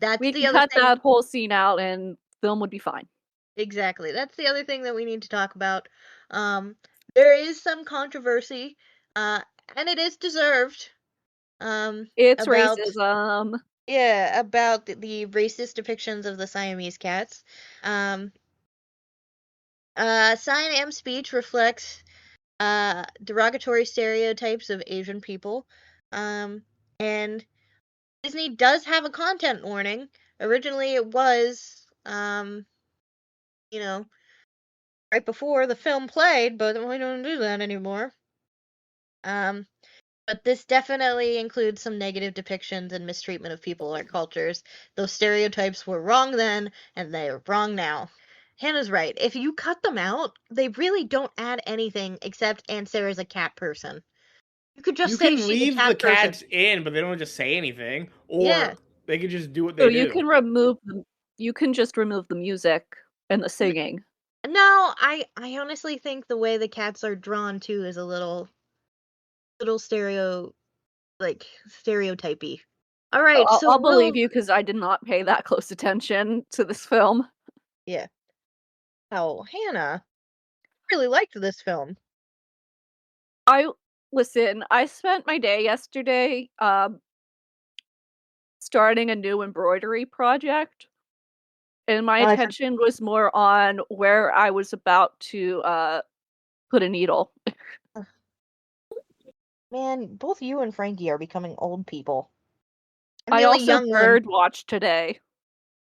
That's We the can other cut thing. that whole scene out and film would be fine. Exactly. That's the other thing that we need to talk about. There is some controversy, and it is deserved. It's About racism. about the racist depictions of the Siamese cats. Cy and M's speech reflects derogatory stereotypes of Asian people. And Disney does have a content warning. Originally, it was right before the film played, but we don't do that anymore. But this definitely includes some negative depictions and mistreatment of people or cultures. Those stereotypes were wrong then, and they are wrong now. Hannah's right. If you cut them out, they really don't add anything except Aunt Sarah's a cat person. You could just You say can she's a leave cat the person. cats in, but they don't just say anything, or Yeah. they can just do what So they do. you can just remove the music and the singing. No, I honestly think the way the cats are drawn too is a little stereotypy. All right, so I'll believe you because I did not pay that close attention to this film. Yeah. Oh, Hannah, I really liked this film. Listen, I spent my day yesterday starting a new embroidery project, and my attention was more on where I was about to put a needle. Man, both you and Frankie are becoming old people. I'm I the only also young one. bird watched today.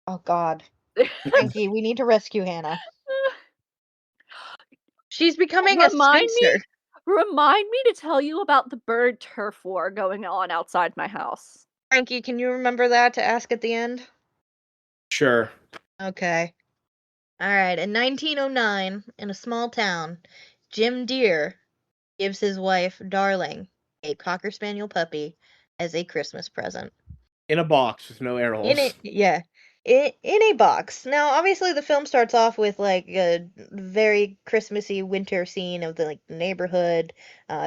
Oh God, Frankie, we need to rescue Hannah. She's becoming a spinster. Remind me to tell you about the bird turf war going on outside my house. Frankie, can you remember that to ask at the end? Sure. Okay. All right. In 1909, in a small town, Jim Deere gives his wife, Darling, a Cocker Spaniel puppy as a Christmas present. In a box with no air holes. In a box. Now, obviously, the film starts off with like a very Christmassy winter scene of the neighborhood,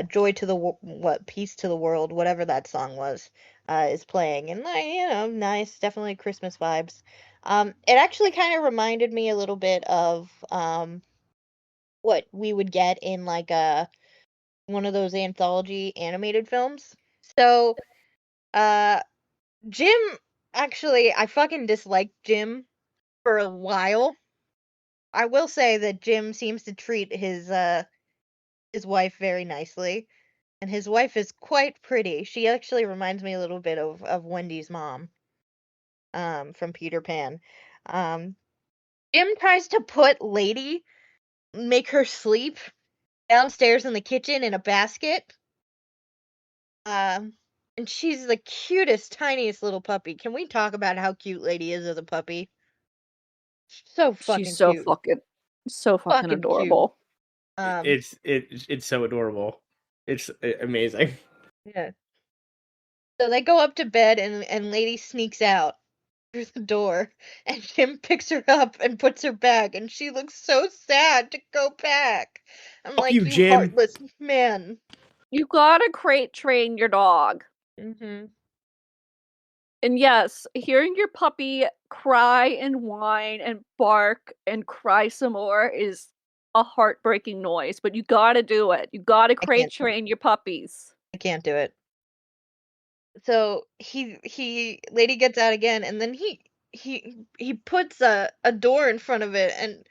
"Joy to the Peace to the World," whatever that song was, is playing, and nice, definitely Christmas vibes. It actually kind of reminded me a little bit of what we would get in like one of those anthology animated films. So, Jim, actually, I fucking disliked Jim for a while. I will say that Jim seems to treat his wife very nicely, and his wife is quite pretty. She actually reminds me a little bit of Wendy's mom, from Peter Pan. Um, Jim tries to make her sleep downstairs in the kitchen in a basket. And she's the cutest, tiniest little puppy. Can we talk about how cute Lady is as a puppy? So fucking She's so cute. fucking Fucking cute. adorable. It's so adorable. It's amazing. Yeah. So they go up to bed, and Lady sneaks out through the door, and Jim picks her up and puts her back, and she looks so sad to go back. I'm Fuck like, you, you Jim. heartless man. You gotta crate train your dog. Mm-hmm. And yes, hearing your puppy cry and whine and bark and cry some more is a heartbreaking noise, but you gotta do it. You gotta crate train your puppies. I can't do it. So Lady gets out again, and then he he puts a door in front of it, and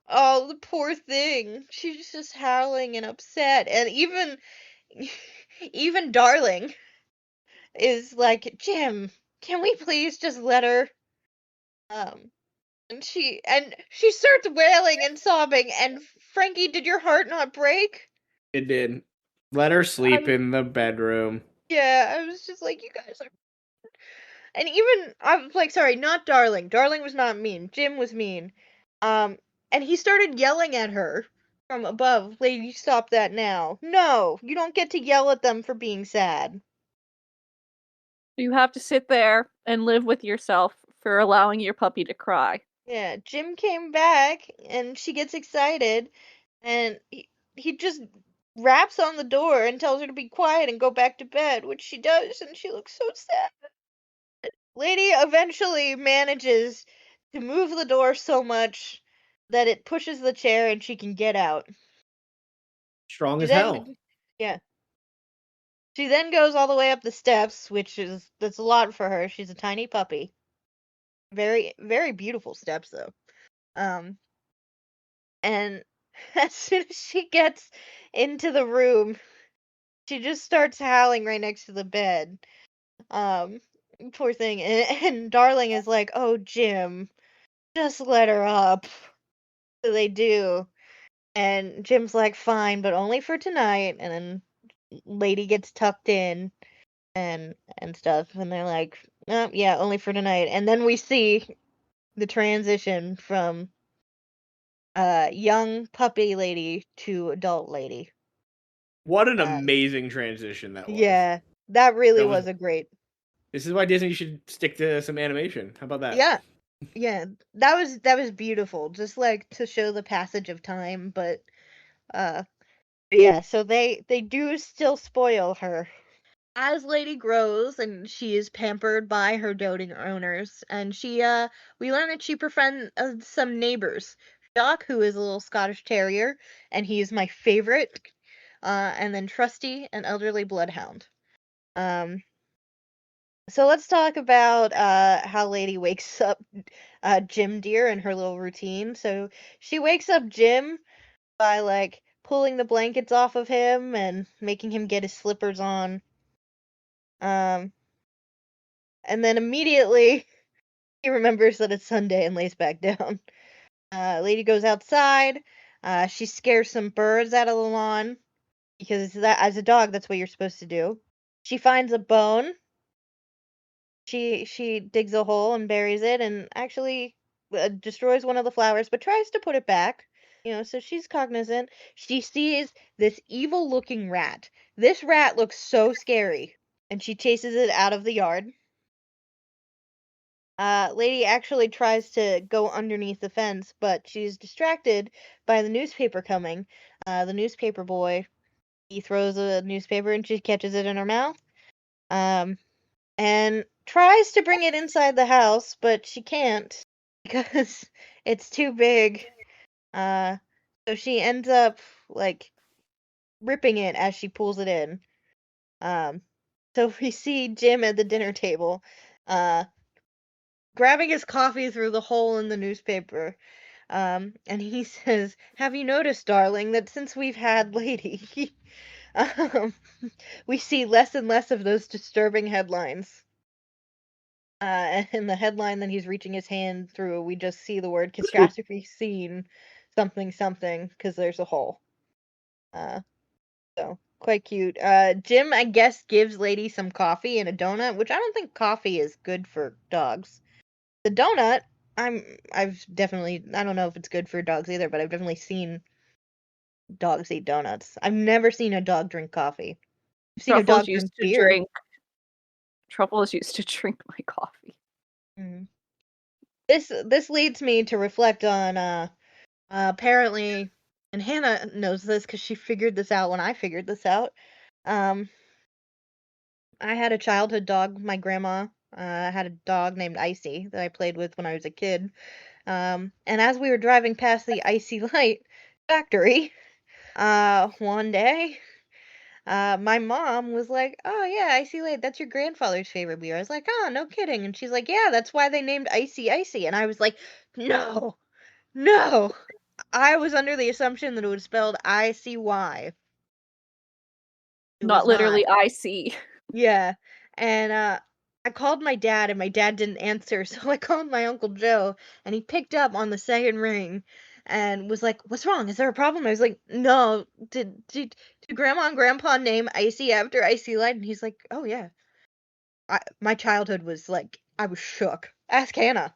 oh, the poor thing. She's just howling and upset, and even Darling is like, Jim, can we please just let her? Um, and she starts wailing and sobbing. And Frankie, did your heart not break? It did. Let her sleep I'm in the bedroom. Yeah, I was just like, you guys are. And even I was like, sorry, not Darling. Darling was not mean. Jim was mean. Um, and he started yelling at her from above. Lady, stop that now. No, you don't get to yell at them for being sad. You have to sit there and live with yourself for allowing your puppy to cry. Yeah, Jim came back and she gets excited and he just raps on the door and tells her to be quiet and go back to bed, which she does, and she looks so sad. Lady eventually manages to move the door so much that it pushes the chair and she can get out. Strong She as hell. then, yeah, she then goes all the way up the steps, that's a lot for her. She's a tiny puppy. Very, very beautiful steps though. Um, and as soon as she gets into the room, she just starts howling right next to the bed. Um, Poor thing. And Darling is like, "Oh, Jim, just let her up." So they do. And Jim's like, "Fine, but only for tonight." And then Lady gets tucked in and stuff, and they're like, "Oh, yeah, only for tonight." And then we see the transition from young puppy lady to adult lady. What an Uh, amazing transition that was. yeah, that really That was. was a great. This is why Disney should stick to some animation. How about that? Yeah, yeah, that was beautiful. Just like to show the passage of time, but uh, yeah. So they do still spoil her as Lady grows, and she is pampered by her doting owners, and we learn that she befriends some neighbors. Doc, who is a little Scottish Terrier, and he is my favorite, and then Trusty, an elderly bloodhound. Um, so let's talk about how Lady wakes up Jim Deer and her little routine. So she wakes up Jim by like pulling the blankets off of him and making him get his slippers on. Um, and then immediately he remembers that it's Sunday and lays back down. Lady goes outside. She scares some birds out of the lawn because that, as a dog, that's what you're supposed to do. She finds a bone. She digs a hole and buries it, and actually destroys one of the flowers, but tries to put it back. So she's cognizant. She sees this evil-looking rat. This rat looks so scary, and she chases it out of the yard. Lady actually tries to go underneath the fence, but she's distracted by the newspaper coming. The newspaper boy, he throws a newspaper and she catches it in her mouth. Um, and tries to bring it inside the house, but she can't because it's too big. Uh, so she ends up like ripping it as she pulls it in. Um, so we see Jim at the dinner table, uh, grabbing his coffee through the hole in the newspaper. And he says, "Have you noticed, darling, that since we've had Lady, um, we see less and less of those disturbing headlines?" And the headline that he's reaching his hand through, we just see the word catastrophe scene, something something, because there's a hole. Uh, so quite cute. Jim, I guess, gives Lady some coffee and a donut, which I don't think coffee is good for dogs. The donut, I've definitely, I don't know if it's good for dogs either, but I've definitely seen dogs eat donuts. I've never seen a dog drink coffee. I've seen a Truffles dog used drink to beer. drink. Truffles used to drink my coffee. Mm. This leads me to reflect on apparently, and Hannah knows this because she figured this out when I figured this out. Um, I had a childhood dog. My grandma had a dog named Icy that I played with when I was a kid. And as we were driving past the Icy Light factory, one day, my mom was like, "Oh yeah, Icy Late, that's your grandfather's favorite beer." I was like, "Oh, no kidding." And she's like, "Yeah, that's why they named Icy Icy." And I was like, "No, no." I was under the assumption that it was spelled I-C-Y. It Not was not. literally I see. Yeah. And I called my dad and my dad didn't answer, so I called my Uncle Joe and he picked up on the second ring and was like, "What's wrong? Is there a problem?" I was like, "No, did grandma and grandpa name Icy after Icy Light?" And he's like, "Oh yeah." My childhood was like I was shook. Ask Hannah.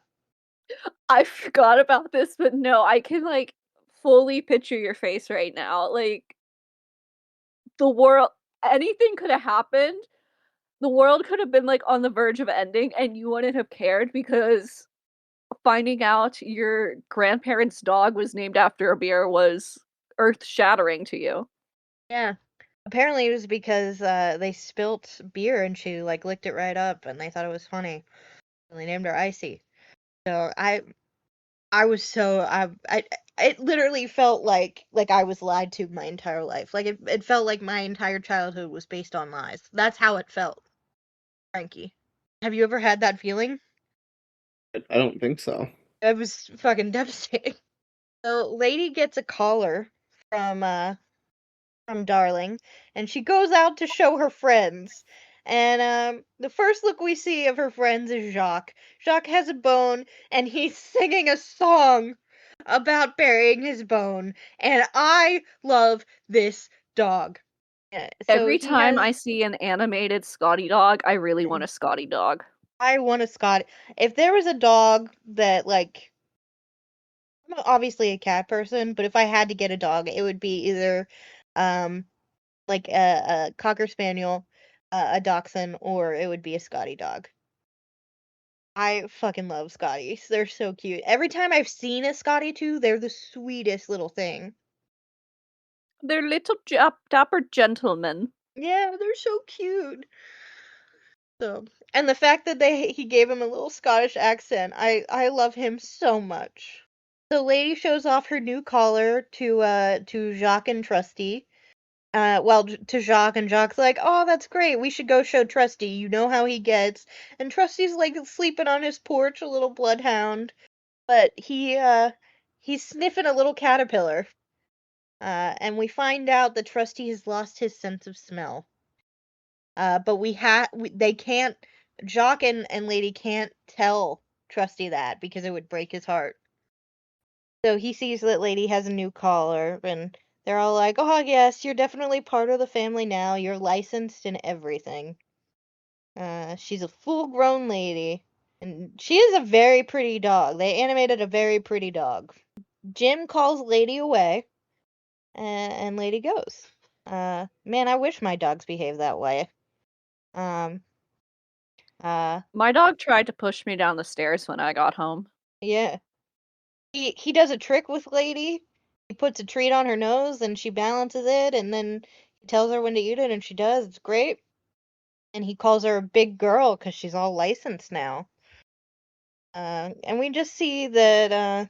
I forgot about this, but no, I can like fully picture your face right now. Like the world anything could have happened. The world could have been like on the verge of ending and you wouldn't have cared because finding out your grandparents' dog was named after a beer was earth-shattering to you. Yeah. Apparently it was because they spilt beer and she like licked it right up and they thought it was funny. And they named her Icy. So I was so I it literally felt like I was lied to my entire life. Like it felt like my entire childhood was based on lies. That's how it felt, Frankie. Have you ever had that feeling? I don't think so. It was fucking devastating. So Lady gets a collar from from Darling, and she goes out to show her friends. And the first look we see of her friends is Jacques. Jacques has a bone, and he's singing a song about burying his bone. And I love this dog. Yeah, so Every he time has. I see an animated Scotty dog, I really want a Scotty dog. I want a Scott. If there was a dog that like, I'm obviously a cat person, but if I had to get a dog, it would be either um like a cocker spaniel, a dachshund, or it would be a Scotty dog. I fucking love Scotties. They're so cute. Every time I've seen a Scotty too, they're the sweetest little thing. They're little dapper gentlemen. Yeah, they're so cute. So, and the fact that he gave him a little Scottish accent, I love him so much. The lady shows off her new collar to Jacques and Trusty. Well, to Jacques, and Jacques' like, "Oh, that's great. We should go show Trusty. You know how he gets." And Trusty's like sleeping on his porch, a little bloodhound, but he's sniffing a little caterpillar. And we find out that Trusty has lost his sense of smell. But they can't. Jacques and Lady can't tell Trusty that because it would break his heart. So he sees that Lady has a new collar, and they're all like, "Oh, yes, you're definitely part of the family now. You're licensed and everything." She's a full-grown lady, and she is a very pretty dog. They animated a very pretty dog. Jim calls Lady away, and Lady goes. Man, I wish my dogs behaved that way. Um, uh, My dog tried to push me down the stairs when I got home. yeah. He does a trick with Lady. He puts a treat on her nose and she balances it and then he tells her when to eat it and she does. It's great. And he calls her a big girl because she's all licensed now. And we just see that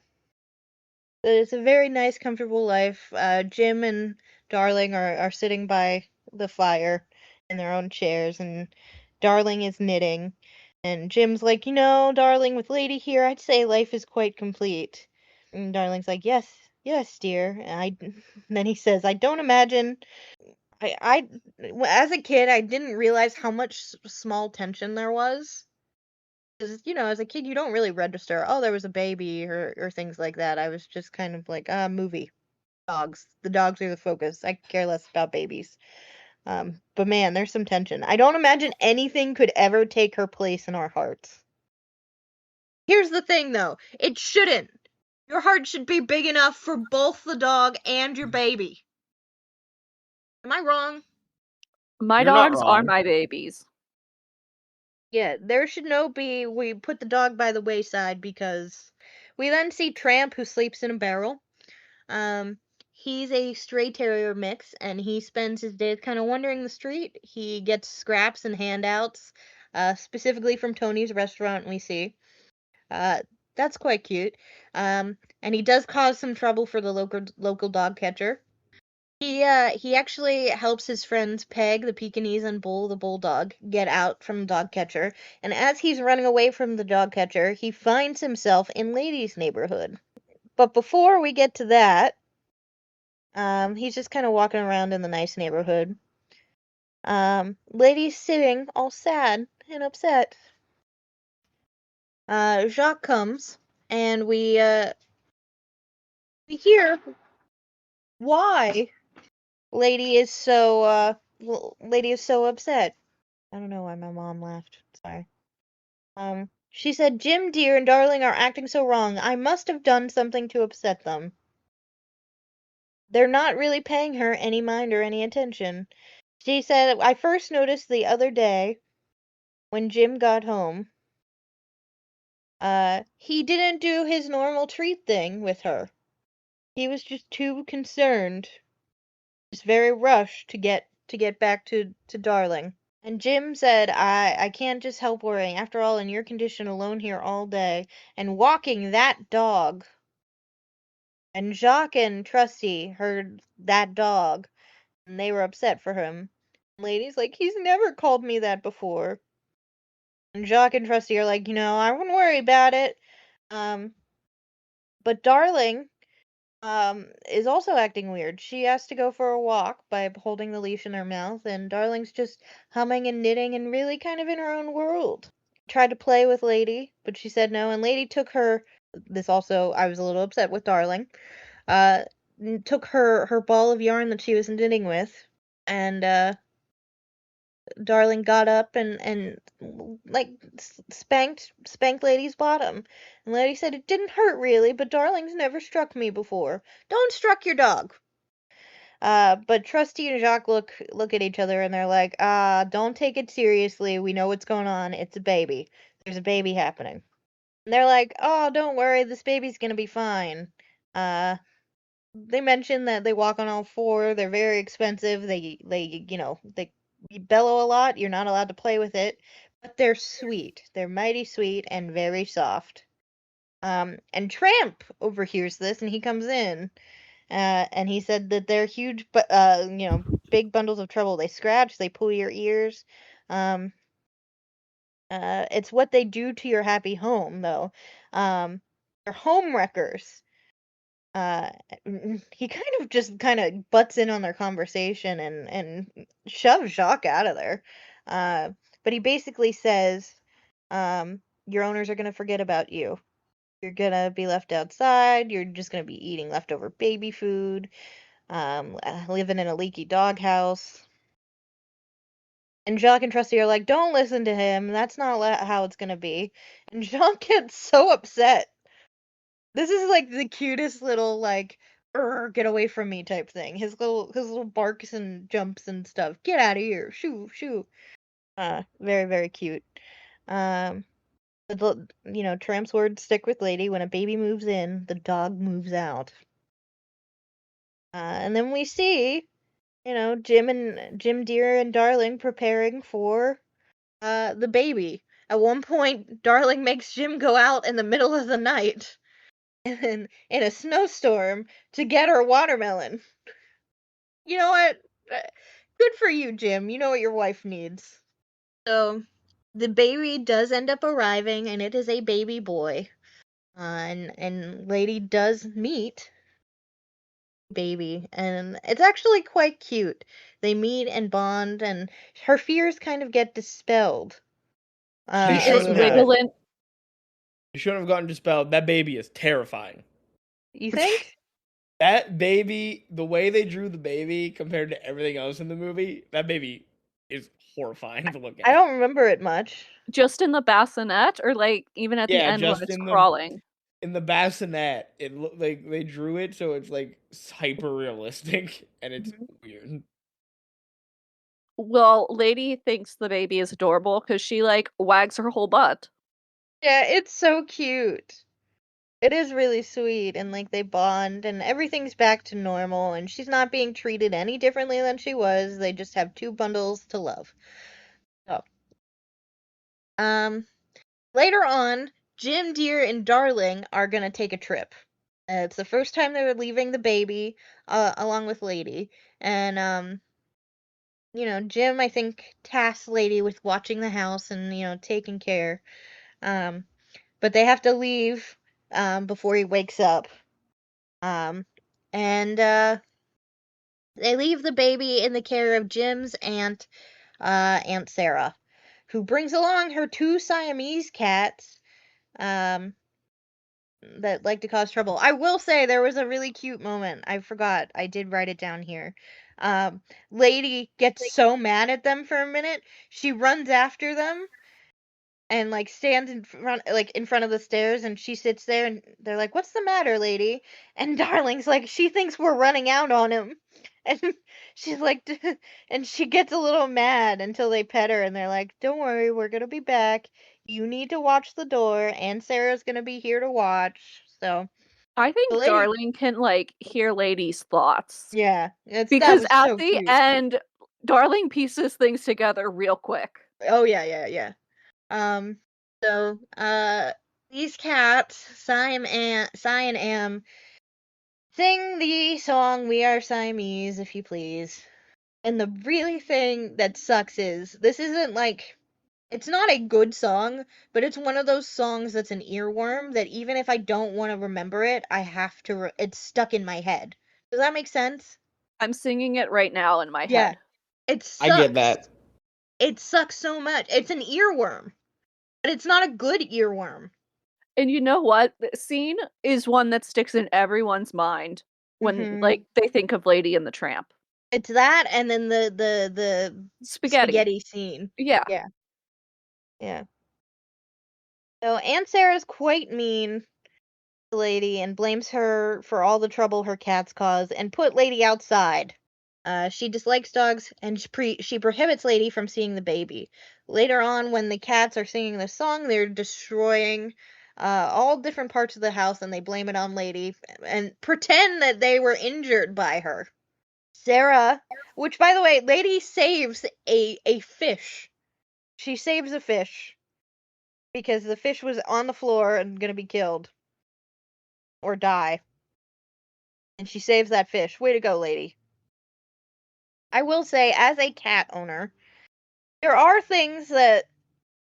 it's a very nice, comfortable life. Jim and Darling are sitting by the fire in their own chairs, and Darling is knitting. And Jim's like, Darling, with Lady here, I'd say life is quite complete. And Darling's like, yes, yes, dear. Then he says, I don't imagine. As a kid, I didn't realize how much small tension there was. Because, as a kid, you don't really register, oh, there was a baby or things like that. I was just kind of like, movie. Dogs. The dogs are the focus. I care less about babies. But man, there's some tension. I don't imagine anything could ever take her place in our hearts. Here's the thing, though. It shouldn't. Your heart should be big enough for both the dog and your baby. Am I wrong? My You're not dogs are wrong. my babies. Yeah, there should no be. We put the dog by the wayside because we then see Tramp, who sleeps in a barrel. Um, he's a stray terrier mix, and he spends his days kind of wandering the street. He gets scraps and handouts, specifically from Tony's restaurant. We see, uh, that's quite cute. And he does cause some trouble for the local dog catcher. He actually helps his friends Peg, the Pekingese, and Bull, the bulldog, get out from the dog catcher. And as he's running away from the dog catcher, he finds himself in Lady's neighborhood. But before we get to that, he's just kind of walking around in the nice neighborhood. Lady's sitting all sad and upset. Jacques comes, and we hear why Lady is so upset. I don't know why my mom laughed. Sorry. She said, Jim, dear, and darling are acting so wrong. I must have done something to upset them. They're not really paying her any mind or any attention. She said, I first noticed the other day when Jim got home, he didn't do his normal treat thing with her. He was just too concerned, just very rushed to get back to darling. And Jim said, I can't just help worrying. After all, in your condition alone here all day, and walking that dog. And Jacques and Trusty heard that dog, and they were upset for him. Lady's like, he's never called me that before. And Jacques and Trusty are like, I wouldn't worry about it. Um, but Darling, is also acting weird. She has to go for a walk by holding the leash in her mouth, and Darling's just humming and knitting and really kind of in her own world. Tried to play with Lady, but she said no, and Lady took her. This also, I was a little upset with Darling. Uh, took her ball of yarn that she was knitting with, and Darling got up and like spanked Lady's bottom. And Lady said it didn't hurt really, but Darling's never struck me before. Don't struck your dog. But Trusty and Jacques look at each other and they're like, don't take it seriously. We know what's going on. It's a baby. There's a baby happening. And they're like, oh, don't worry, this baby's gonna be fine. They mentioned that they walk on all four. They're very expensive. They bellow a lot. You're not allowed to play with it, but they're sweet. They're mighty sweet and very soft. And Tramp overhears this, and he comes in, and he said that they're huge, but big bundles of trouble. They scratch, they pull your ears. Um, it's what they do to your happy home, though. They're home wreckers. uh he kind of butts in on their conversation and shoves Jacques out of there. Uh but he basically says, your owners are going to forget about you. You're going to be left outside. You're just going to be eating leftover baby food, living in a leaky doghouse. And Jacques and Trusty are like, don't listen to him. That's not how it's going to be. And Jacques gets so upset. This is like the cutest little like get away from me type thing. His little barks and jumps and stuff. Get out of here. Shoo, shoo. Very, very cute. Um Tramp's words stick with Lady. When a baby moves in, the dog moves out. And then we see, Jim Deer and Darling preparing for the baby. At one point, Darling makes Jim go out in the middle of the night in a snowstorm to get her watermelon. You know what? Good for you, Jim. You know what your wife needs. So the baby does end up arriving, and it is a baby boy. And Lady does meet baby, and it's actually quite cute. They meet and bond, and her fears kind of get dispelled. They She is shouldn't have. wiggling. They shouldn't have gotten dispelled. That baby is terrifying. You think? That baby, the way they drew the baby compared to everything else in the movie, that baby is horrifying to look I at. don't remember it much. Just in the bassinet, or like even at the Yeah, end when just it's in the crawling? bassinet, it looked like they drew it so it's like hyper realistic and it's Mhm. weird. Well, Lady thinks the baby is adorable because she like wags her whole butt. Yeah, it's so cute. It is really sweet, and like they bond, and everything's back to normal, and she's not being treated any differently than she was. They just have two bundles to love. So, um, later on, Jim Deer and Darling are gonna take a trip. It's the first time they were leaving the baby, along with Lady. And, Jim, I think, tasks Lady with watching the house and, taking care. Um, but they have to leave, before he wakes up. Um, and, they leave the baby in the care of Jim's aunt, Aunt Sarah, who brings along her 2 Siamese cats, um, that like to cause trouble. I will say there was a really cute moment. I forgot. I did write it down here. Um, Lady gets so mad at them for a minute. She runs after them and like stands in front of the stairs, and she sits there, and they're like, "What's the matter, Lady?" And Darling's like, she thinks we're running out on him. And she's like, and she gets a little mad until they pet her, and they're like, "Don't worry, we're gonna be back. You need to watch the door, and Sarah's gonna be here to watch." So I the think lady, Darling can, like, hear Lady's thoughts. yeah, that Because was at so the cute. end, Darling pieces things together real quick. Oh yeah, yeah, yeah. Um, so these cats, Cy and Am, sing the song "We Are Siamese," if you please. And the really thing that sucks is this isn't like it's not a good song, but it's one of those songs that's an earworm that even if I don't want to remember it, I have to. It's stuck in my head. Does that make sense? I'm singing it right now in my Yeah. head. It I get sucks. that. It sucks so much. It's an earworm, but it's not a good earworm. And you know what? The scene is one that sticks in everyone's mind when, Hmm. like, they think of Lady and the Tramp. It's that, and then the Spaghetti. spaghetti scene. Yeah. Yeah, yeah. So Aunt Sarah's quite mean to Lady and blames her for all the trouble her cats cause and put Lady outside. She dislikes dogs and she prohibits Lady from seeing the baby. Later on, when the cats are singing the song, they're destroying all different parts of the house and they blame it on Lady and pretend that they were injured by her. Sarah, which by the way, Lady saves a fish. She saves a fish because the fish was on the floor and gonna be killed or die. And she saves that fish. Way to go, Lady. I will say, as a cat owner, there are things that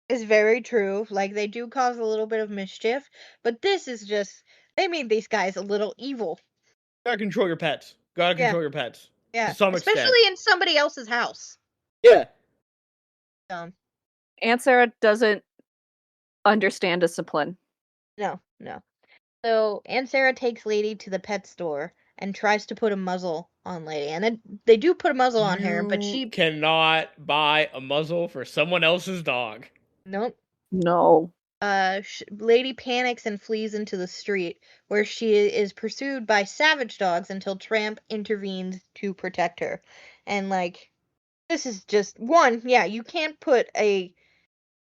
is very true. Like, they do cause a little bit of mischief, but this is just, they made these guys a little evil. Gotta control your pets. Gotta Yeah, control your pets to yeah. some extent. Especially in somebody else's house. Yeah. So, Aunt Sarah doesn't understand discipline. no, no. So, Aunt Sarah takes Lady to the pet store and tries to put a muzzle on Lady. And they do put a muzzle on her, but You she, cannot buy a muzzle for someone else's dog. nope. No. Lady panics and flees into the street, where she is pursued by savage dogs until Tramp intervenes to protect her. And like, this is just one, yeah, you can't put a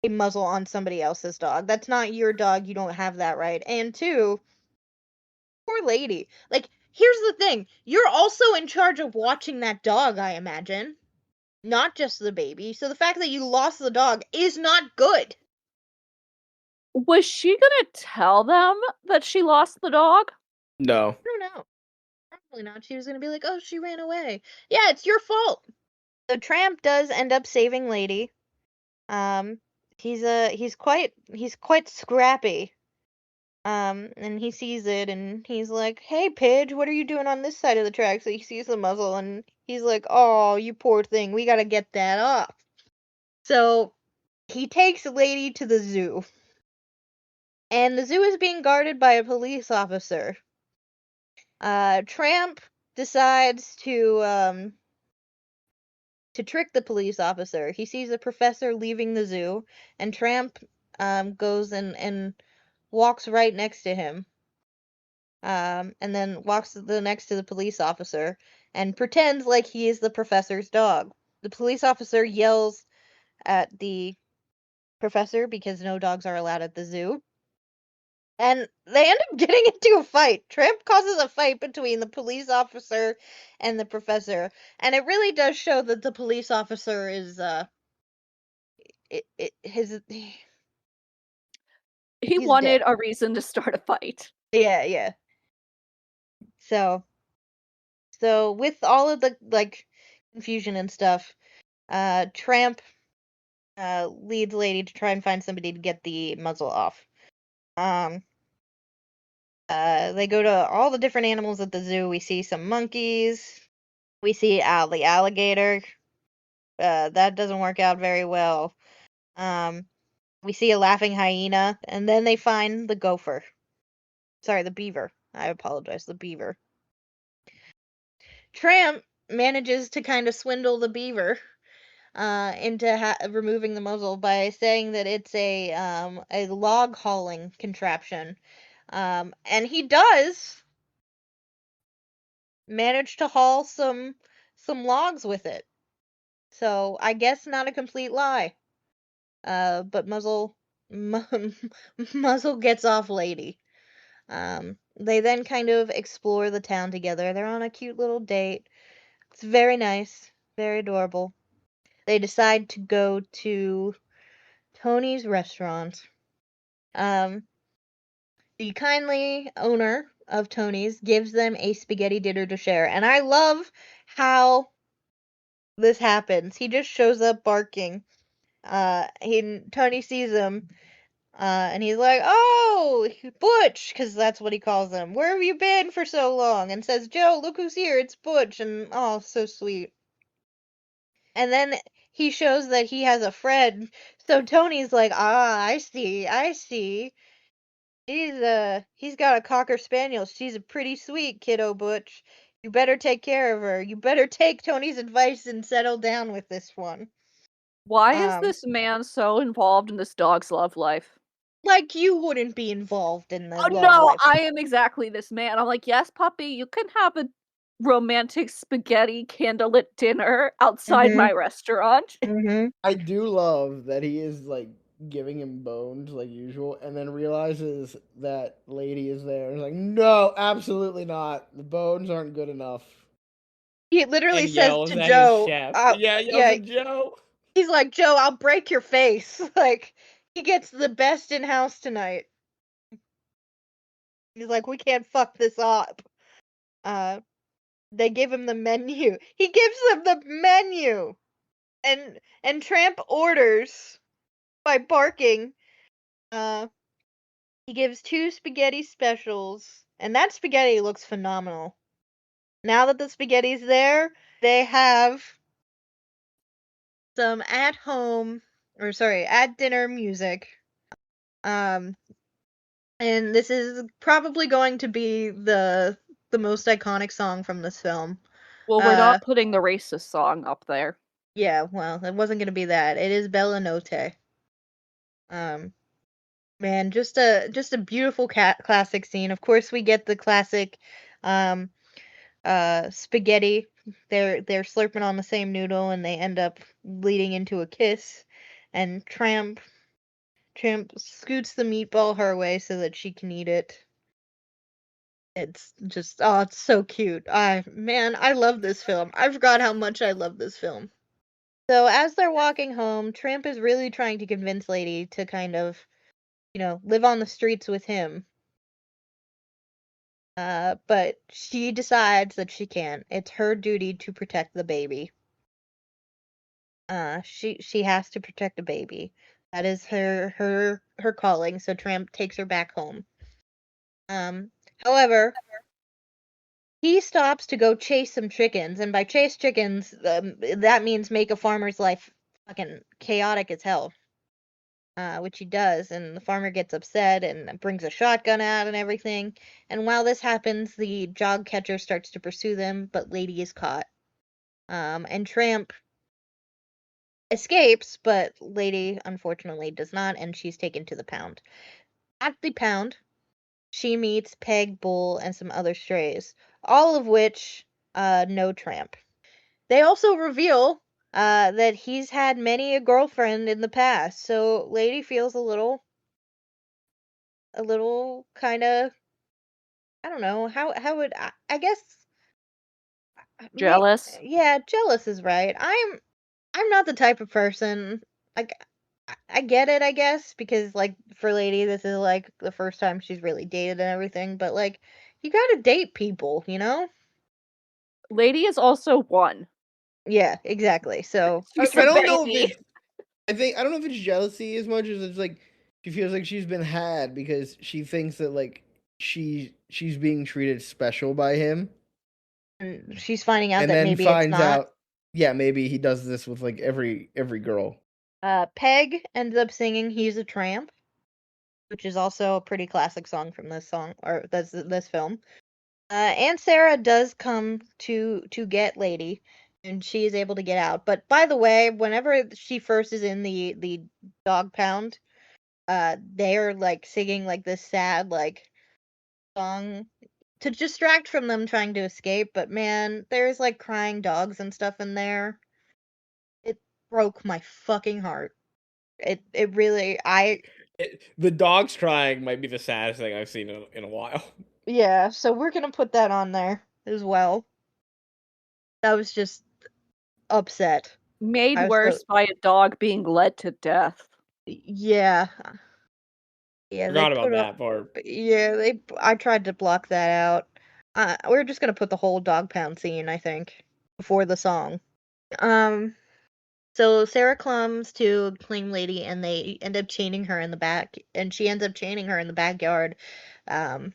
muzzle on somebody else's dog. That's not your dog. You don't have that right. And two, poor lady. Like, here's the thing: you're also in charge of watching that dog, I imagine, not just the baby. So the fact that you lost the dog is not good. Was she gonna tell them that she lost the dog? No. I don't know. Probably not. She was gonna be like, "Oh, she ran away." Yeah, it's your fault. The tramp does end up saving Lady. Um, he's quite scrappy. And he sees it, and he's like, "Hey, Pidge, what are you doing on this side of the track?" So he sees the muzzle, and he's like, "Oh, you poor thing, we gotta get that off." So he takes Lady to the zoo, and the zoo is being guarded by a police officer. Tramp decides to trick the police officer. He sees the professor leaving the zoo, and Tramp goes and walks right next to him. And then walks next to the police officer and pretends like he is the professor's dog. The police officer yells at the professor because no dogs are allowed at the zoo. And they end up getting into a fight. Tramp causes a fight between the police officer and the professor. And it really does show that the police officer is his He he's dead. wanted a reason to start a fight. Yeah, yeah. So with all of the like confusion and stuff, Tramp leads Lady to try and find somebody to get the muzzle off. They go to all the different animals at the zoo. We see some monkeys. We see the alligator. That doesn't work out very well. We see a laughing hyena, and then they find the gopher. Sorry, the beaver. I apologize, the beaver. Tramp manages to kind of swindle the beaver into removing the muzzle by saying that it's a log hauling contraption. And he does manage to haul some logs with it. So I guess not a complete lie. But Muzzle gets off Lady. They then kind of explore the town together. They're on a cute little date. It's very nice, very adorable. They decide to go to Tony's restaurant. The kindly owner of Tony's gives them a spaghetti dinner to share, and I love how this happens. He just shows up barking. Tony sees him, and he's like, "Oh, Butch," because that's what he calls him. "Where have you been for so long?" And says, "Joe, look who's here. It's Butch." And oh, so sweet. And then he shows that he has a friend. So Tony's like, "Ah, I see, I see. He's got a cocker spaniel. She's a pretty sweet kiddo, Butch. You better take care of her. You better take Tony's advice and settle down with this one." Why is Um, this man so involved in this dog's love life? like you wouldn't be involved in the Oh love no, life. I am exactly this man. I'm like, yes, puppy, you can have a romantic spaghetti candlelit dinner outside Mhm. my restaurant. Mhm. I do love that he is like giving him bones like usual, and then realizes that Lady is there. And is like, no, absolutely not. The bones aren't good enough. He literally And says yells to at his Joe, chef. Yeah, yells yeah, at Joe. he's like, "Joe, I'll break your face." Like, he gets the best in house tonight. He's like, "We can't fuck this up." Uh, they give him the menu. He gives them the menu. And Tramp orders by barking. Uh, he gives 2 spaghetti specials, and that spaghetti looks phenomenal. Now that the spaghetti's there, they have some at dinner music. Um, and this is probably going to be the most iconic song from this film. Well, we're Uh, not putting the racist song up there. yeah, well, it wasn't gonna be that. It is Bella Notte. Um, Man, just a beautiful classic scene. Of course, we get the classic um spaghetti. They're slurping on the same noodle and they end up leading into a kiss. And Tramp scoots the meatball her way so that she can eat it. It's just it's so cute. I love this film. I forgot how much I love this film. So as they're walking home, Tramp is really trying to convince Lady to kind of, live on the streets with him. But she decides that she can't. It's her duty to protect the baby. She has to protect the baby. That is her calling. So Tramp takes her back home. However, he stops to go chase some chickens, and by chase chickens, that means make a farmer's life fucking chaotic as hell. Which he does, and the farmer gets upset and brings a shotgun out and everything. And while this happens, the jog catcher starts to pursue them, but Lady is caught. And Tramp escapes, but Lady unfortunately does not, and she's taken to the pound. At the pound, she meets Peg, Bull, and some other strays, all of which know Tramp. They also reveal that he's had many a girlfriend in the past, so Lady feels a little kind of, I don't know how would I guess Jealous? yeah, jealous is right. I'm not the type of person, like, I get it, I guess, because like for Lady this is like the first time she's really dated and everything, but like You gotta date people, you know? Lady is also 1. Yeah, exactly. So She's I a don't know if baby. it's I don't know if it's jealousy as much as it's like she feels like she's been had because she thinks that like she's being treated special by him, and she's finding out and that then maybe it's finds not. out, yeah, maybe he does this with like every girl. Peg ends up singing "He's a Tramp," which is also a pretty classic song from this song or this film. Aunt Sarah does come to get Lady, and she is able to get out. But by the way, whenever she first is in the dog pound, they're like singing like this sad like song to distract from them trying to escape. But man, there's like crying dogs and stuff in there. It broke my fucking heart. It really The dog's crying might be the saddest thing I've seen in a while. yeah. So we're gonna put that on there as well. That was just upset. Made I was so worse by a dog being led to death. yeah. Yeah, they Forgot put about up. that part. Yeah, they. I tried to block that out. We're just gonna put the whole dog pound scene, I think, before the song. Um. So Sarah comes to claim Lady, and they end up chaining her in the back, and she ends up chaining her in the backyard. Um.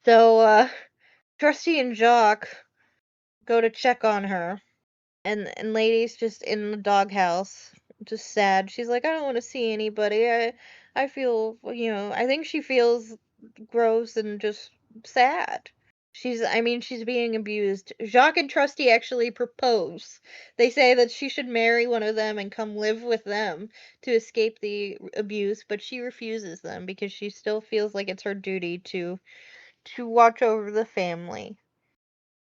So Trusty and Jacques go to check on her, and Lady's just in the doghouse, just sad. She's like, I don't want to see anybody. I feel, I think she feels gross and just sad. I mean, she's being abused. Jacques and Trusty actually propose. They say that she should marry one of them and come live with them to escape the abuse, but she refuses them because she still feels like it's her duty to watch over the family.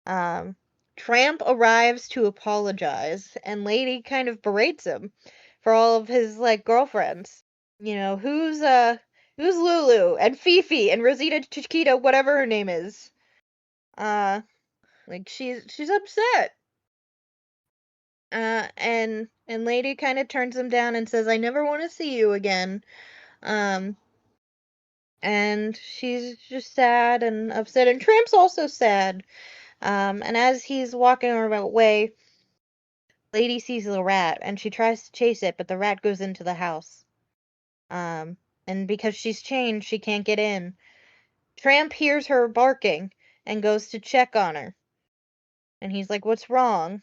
Um, Tramp arrives to apologize, and Lady kind of berates him for all of his like girlfriends. Who's Lulu and Fifi and Rosita Chiquita, whatever her name is. Uh, like she's upset. And Lady kind of turns him down and says, "I never want to see you again." Um, and she's just sad and upset, and Tramp's also sad. And as he's walking away, Lady sees the rat and she tries to chase it, but the rat goes into the house. Um, and because she's chained, she can't get in. Tramp hears her barking and goes to check on her. And he's like, "What's wrong?"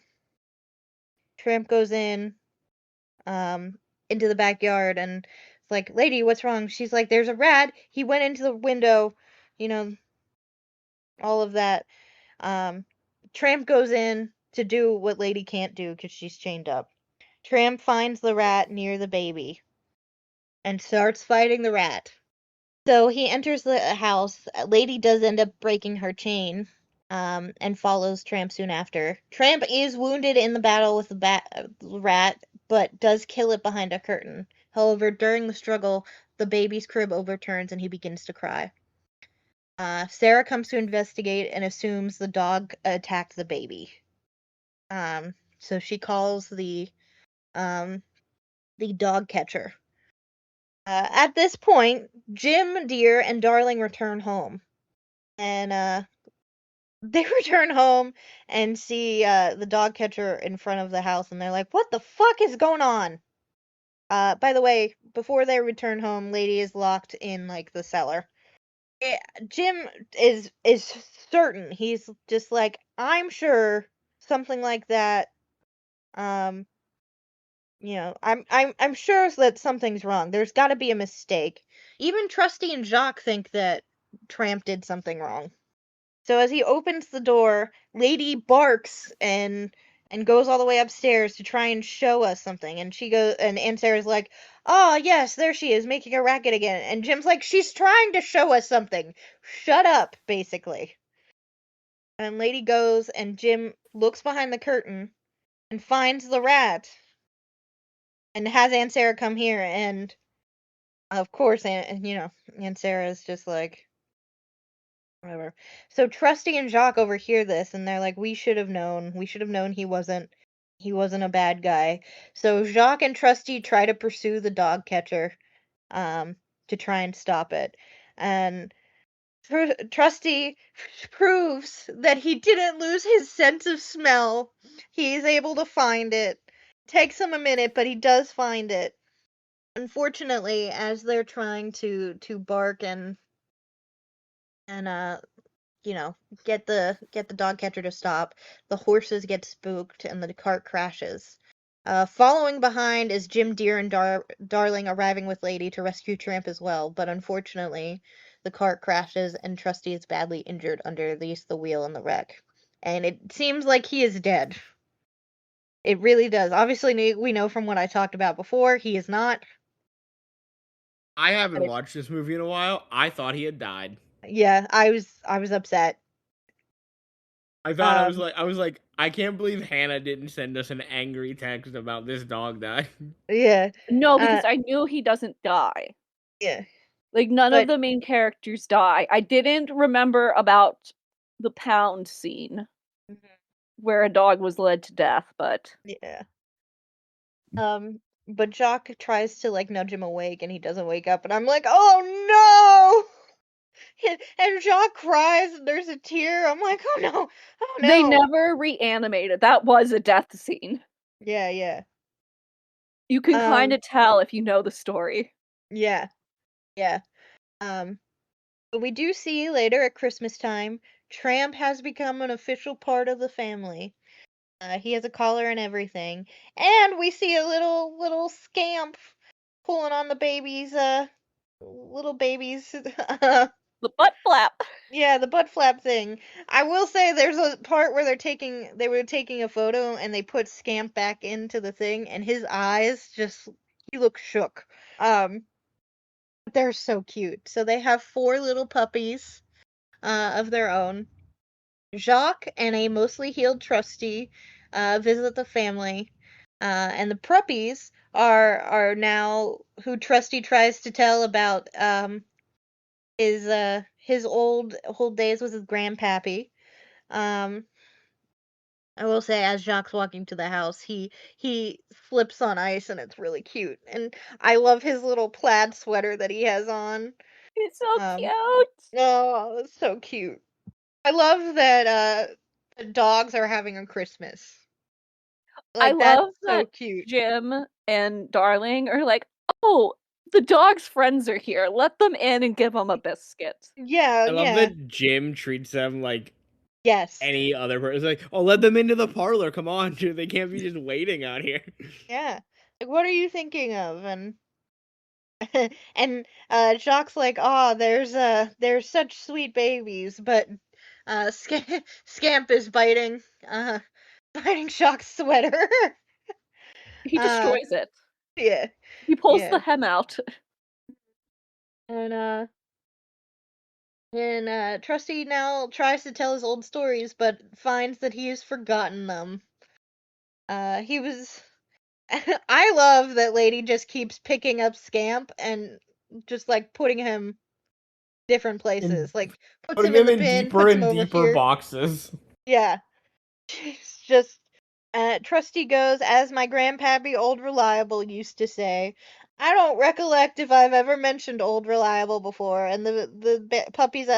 Tramp goes um, into the backyard and it's like, "Lady, what's wrong?" She's like, "There's a rat. He went into the window," you know, all of that. Um, Tramp goes in to do what Lady can't do because she's chained up. Tramp finds the rat near the baby and starts fighting the rat. So he enters the house. Lady does end up breaking her chain, and follows Tramp soon after. Tramp is wounded in the battle with the rat, but does kill it behind a curtain. However, during the struggle, the baby's crib overturns and he begins to cry. Sarah comes to investigate and assumes the dog attacked the baby. So she calls um, the dog catcher. At this point, Jim, Deer, and Darling return home. And they return home and see the dog catcher in front of the house, and they're like, "What the fuck is going on?" By the way, before they return home, Lady is locked in like the cellar. Jim is certain. He's just like, I'm sure something like that. Um, I'm sure that something's wrong. There's got to be a mistake. Even Trusty and Jacques think that Tramp did something wrong. So as he opens the door, Lady barks and goes all the way upstairs to try and show us something. And she goes, and Aunt Sarah's like, "Oh yes, there she is, making a racket again." And Jim's like, "She's trying to show us something. Shut up," basically. And Lady goes, and Jim looks behind the curtain and finds the rat, and has Aunt Sarah come here. And of course, Aunt Sarah is just like, whatever. So Trusty and Jacques overhear this and they're like, we should have known. We should have known he wasn't a bad guy. So Jacques and Trusty try to pursue the dog catcher, um, to try and stop it. And Trusty proves that he didn't lose his sense of smell. He's able to find it. Takes him a minute, but he does find it. Unfortunately, as they're trying to bark and you know, get the dog catcher to stop, the horses get spooked and the cart crashes. Following behind is Jim Deere and Darling arriving with Lady to rescue Tramp as well, but unfortunately, the cart crashes and Trusty is badly injured underneath the wheel in the wreck. And it seems like he is dead. It really does. Obviously, we know from what I talked about before, he is not. I But haven't watched this movie in a while. I thought he had died. yeah, I was upset. I thought Um, I was like, I can't believe Hannah didn't send us an angry text about this dog dying. yeah, No, uh, because I knew he doesn't die. yeah, Like, none of but the main characters die. I didn't remember about the pound scene where a dog was led to death, but yeah. Um, but Jock tries to like nudge him awake and he doesn't wake up and I'm like, "Oh no!" And Jock cries and there's a tear. I'm like, "Oh no. Oh they no." never reanimated. That was a death scene. Yeah, yeah. You can kind Um, of tell if you know the story. yeah. Yeah. Um, but we do see later at Christmas time, Tramp has become an official part of the family. He has a collar and everything. And we see a little scamp pulling on the baby's little baby's The butt flap. yeah, the butt flap thing. I will say there's a part where they were taking a photo and they put Scamp back into the thing and his eyes just he looks shook. Um they're so cute. So they have four little puppies of their own. Jacques and a mostly healed trustee visit the family. And the puppies are now who Trusty tries to tell about his old days with his grandpappy. Um, I will say, as Jacques walking to the house, he slips on ice, and it's really cute. And I love his little plaid sweater that he has on. It's so Um, cute. oh, it's so cute. I love that the dogs are having a Christmas. I Like that's love so that cute. Jim and Darling are like, "Oh, the dog's friends are here. Let them in and give them a biscuit." Yeah, I love yeah. that Jim treats them like Yes. any other person. It's like, oh, let them into the parlor. Come on, dude. They can't be just waiting out here. Yeah. Like what are you thinking of? And and Jacques like, "Oh, there's such sweet babies," but Scamp is biting Jacques' sweater. He uh destroys it. yeah. He pulls Yeah. the hem out. And Trusty now tries to tell his old stories but finds that he has forgotten them. He was I love that Lady just keeps picking up Scamp and just like putting him different And places. Like puts putting him in him the in bin, deeper puts him and over deeper here. boxes. Yeah. It's just Trusty goes, as my grandpappy Old Reliable used to say. I don't recollect if I've ever mentioned Old Reliable before, and the puppies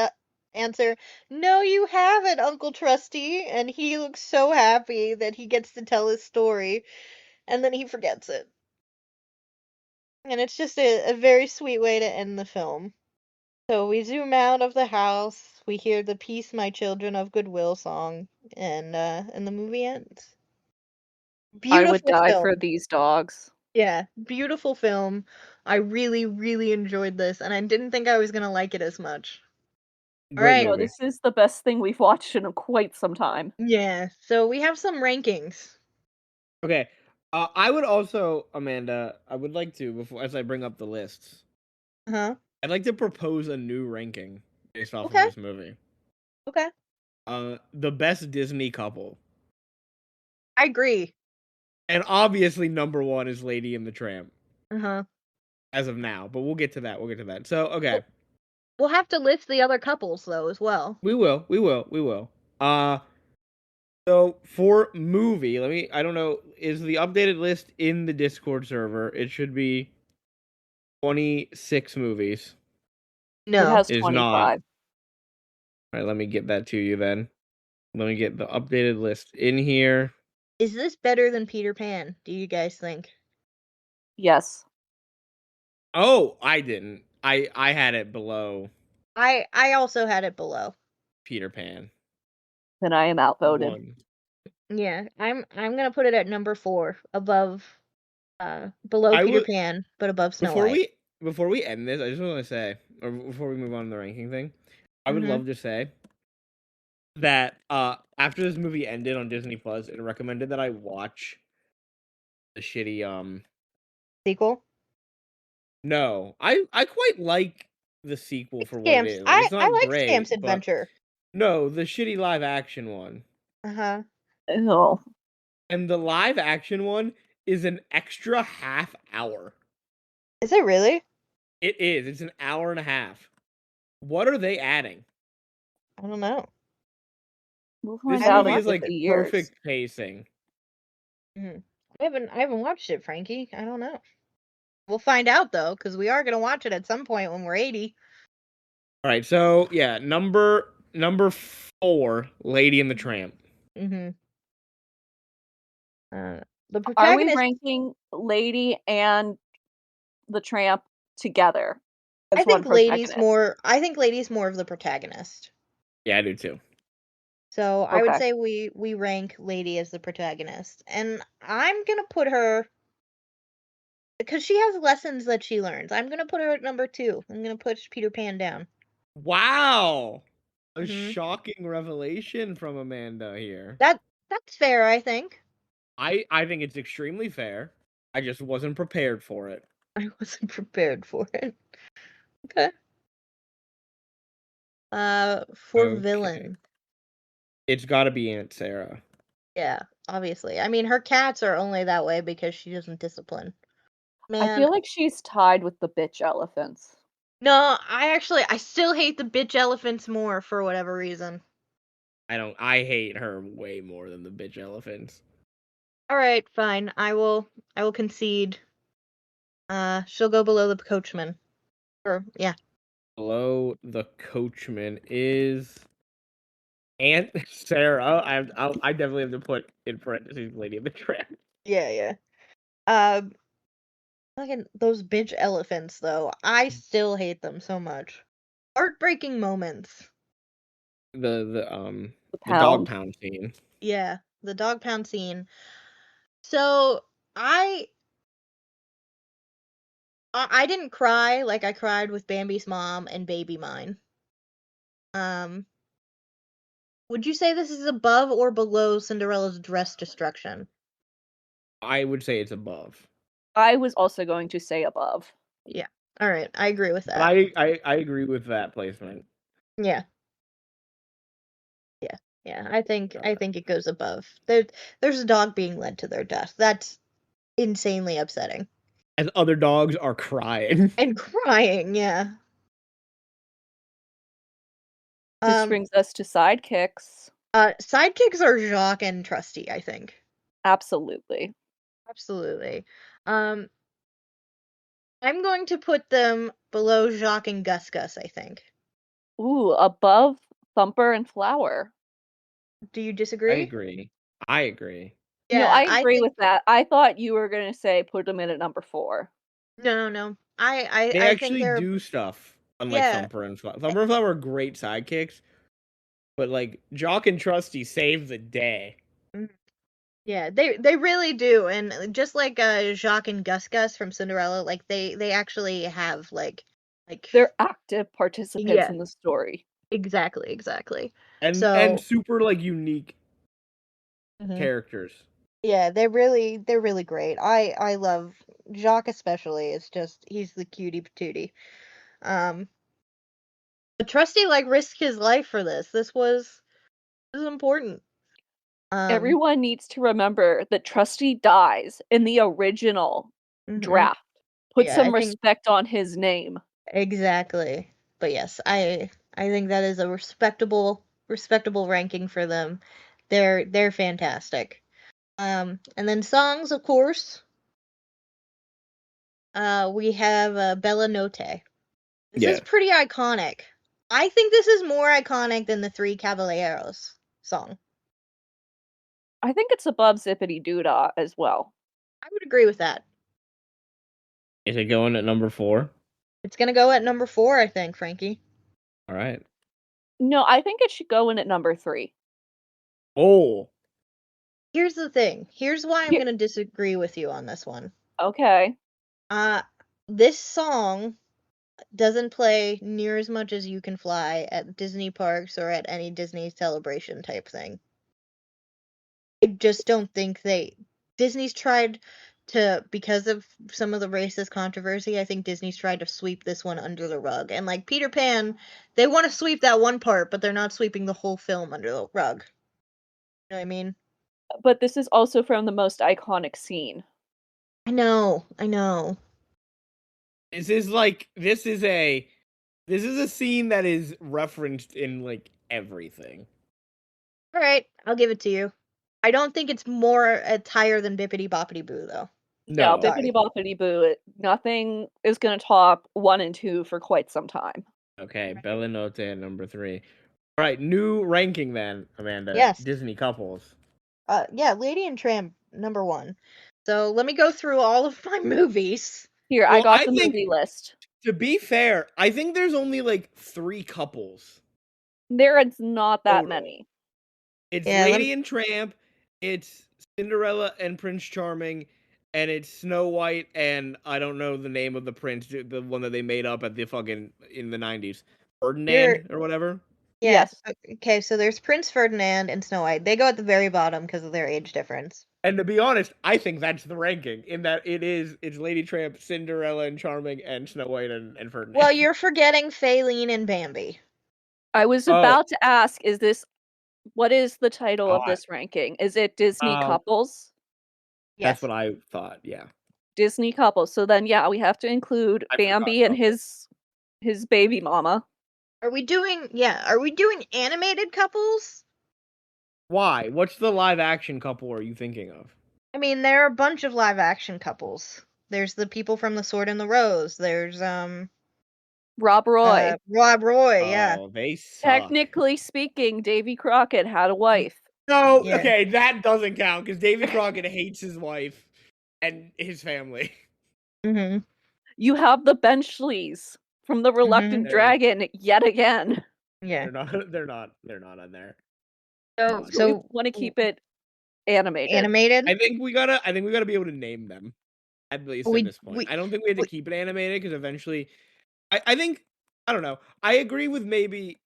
answer, "No, you haven't, Uncle Trusty." And he looks so happy that he gets to tell his story, and then he forgets it. And it's just a very sweet way to end the film. So we zoom out of the house, we hear the "Peace, my children of goodwill" song, and the movie ends. I would Beautiful die for film. these dogs. Yeah, beautiful film. I really, really enjoyed this, and I didn't think I was gonna like it as much. All Great right. No, movie. this is the best thing we've watched in quite some time. Yeah, so we have some rankings. Okay. I would also, Amanda, I would like to, before as I bring up the lists, Uh-huh. I'd like to propose a new ranking based off of Okay. this movie. Okay. The best Disney couple. I agree. And obviously number one is Lady and the Tramp, Uh-huh. as of now, but we'll get to that. We'll get to that. So, okay. Well, we'll have to list the other couples though as well. We will. We will. We will. So for movie, I don't know, is the updated list in the Discord server? It should be 26 movies. It No. has It is not. 25. All right, let me get that to you then. Let me get the updated list in here. Is this better than Peter Pan? Do you guys think? Yes. Oh, I didn't. I had it below I also had it below. Peter Pan. Then I am outvoted. 1. Yeah, I'm gonna put it at number 4, above, below I Peter would Pan, but above Snow before White. we end this, I just want to say, or before we move on to the ranking thing, I would Mhm. love to say that after this movie ended on Disney Plus, it recommended that I watch the shitty Sequel. No, I quite like the sequel Like for what it Stamps. is. Like, I it's I not like Stamps great, but Adventure. no, the shitty live action one. Uh-huh. Oh, And the live action one is an extra half hour. Is it really? It is. It's an hour and a half. What are they adding? I don't know. we'll This I find haven't out movie in is watched 50 like it. years. perfect pacing. Mhm. I haven't watched it, Frankie. I don't know. We'll find out though, because we are gonna watch it at some point when we're 80. All right, so yeah, number 4, Lady and the Tramp. Mhm. The Are we protagonist. ranking Lady and the Tramp together I as one think Lady's protagonist? more. I think Lady's more of the protagonist. Yeah, I do too. So I would Okay. say we rank Lady as the protagonist, and I'm gonna put her because she has lessons that she learns. I'm gonna put her at number 2. I'm gonna push Peter Pan down. Wow. A Hmm. shocking revelation from Amanda here. That's fair, I think. I think it's extremely fair. I just wasn't prepared for it. I wasn't prepared for it. Okay. For Okay. villain, It's got to be Aunt Sarah. yeah, obviously. I mean, her cats are only that way because she doesn't discipline. I Man, feel like she's tied with the bitch elephants. no, I still hate the bitch elephants more for whatever reason. I hate her way more than the bitch elephants. All right, fine. I will concede. She'll go below the coachman. Or yeah. Below the coachman is Aunt Sarah. I definitely have to put in parentheses Lady of the Tramp. Yeah, yeah. Um, fucking those bitch elephants though. I still hate them so much. Heartbreaking moments. The The dog pound. pound scene. Yeah, the dog pound scene. So I I didn't cry like I cried with Bambi's mom and Baby Mine. Um, would you say this is above or below Cinderella's dress destruction? I would say it's above. I was also going to say above. Yeah. All right, I agree with But that. I agree with that placement. Yeah. Yeah. Yeah, I think it goes above. There's a dog being led to their death. That's insanely upsetting. As other dogs are crying. And crying, yeah. This Um brings us to sidekicks. Sidekicks are Jacques and Trusty, I think. Absolutely. Absolutely. Um I'm going to put them below Jacques and Gus Gus, I think. Ooh, above Thumper and Flower. Do you I disagree? agree. I agree. Yeah, I I agree think with that. I thought you were going to say put them in at number 4. no, no, no. They I think actually they're do stuff. Unlike yeah. Thumper and Flower. Thumper and Flower are great sidekicks, but like Jock and Trusty save the day. Mm, yeah, they really do, and just like Jacques and Gus Gus from Cinderella, like they actually have like They're active participants yeah, in the story. exactly. And So super like unique mhm. characters. Yeah, they're really great. I love Jacques especially. It's just he's the cutie patootie. Um, but Trusty like risked his life for this. This was important. Um, Everyone needs to remember that Trusty dies in the original mhm. draft. Put Yeah, I some think respect on his name. exactly. But yes, I think that is a respectable ranking for them. They're fantastic. And then songs, of course. We have Bella Notte. This is Yeah. pretty iconic. I think this is more iconic than the Three Caballeros song. I think it's above Zippity Doodah as well. I would agree with that. Is it going at number 4? It's gonna go at number 4, I think, Frankie. All right. No, I think it should go in at number 3. Oh. Here's the thing. Here's why I'm Here- gonna disagree with you on this one. Okay. This song doesn't play near as much as You Can Fly at Disney parks or at any Disney celebration type thing. I just don't think Disney's tried to, because of some of the racist controversy, I think Disney's tried to sweep this one under the rug. And like Peter Pan, they want to sweep that one part, but they're not sweeping the whole film under the rug. You know what I mean? But this is also from the most iconic scene. I know. This is a scene that is referenced in like everything. All right, I'll give it to you. I don't think it's higher than Bippity Boppity Boo though. No, No. Bippity Boppity Boo. Nothing is going to top 1 and 2 for quite some time. Okay, Bella Notte at number 3. All right, new ranking then, Amanda. Yes. Disney couples. Yeah, Lady and Tramp number 1. So let me go through all of my movies. Here, I Well, got I the think- movie list. To be fair, I think there's only like 3 couples. There is not that Total. many. It's Yeah, Lady and Tramp, it's Cinderella and Prince Charming, and it's Snow White and I don't know the name of the prince, the one that they made up at the fucking in the 90s. Ferdinand or whatever. Yeah. Yes. Okay, so there's Prince Ferdinand and Snow White. They go at the very bottom because of their age difference. And to be honest, I think that's the ranking in that it's Lady Tramp, Cinderella and Charming, and Snow White and Ferdinand. Well, you're forgetting Faline and Bambi. I was Oh. about to ask, what is the title of God. this ranking? Is it Disney couples? That's what I thought, yeah. Disney couples. So then, yeah, we have to include I Bambi forgot and his baby mama. Are we doing animated couples? Why? What's the live action couple are you thinking of? I mean, there are a bunch of live action couples. There's the people from The Sword and the Rose. There's Rob Roy. Rob Roy, yeah. Oh, they suck. Technically speaking, Davy Crockett had a wife. No, Yeah. okay, that doesn't count because Davy Crockett hates his wife and his family. Mm-hmm. You have the Benchleys from the Reluctant Mhm. Dragon yet again. Yeah. They're not on there. So want to keep it animated. animated? I think we gotta be able to name them. At least at this point. I don't think we have to keep it animated because eventually I think I don't know. I agree with maybe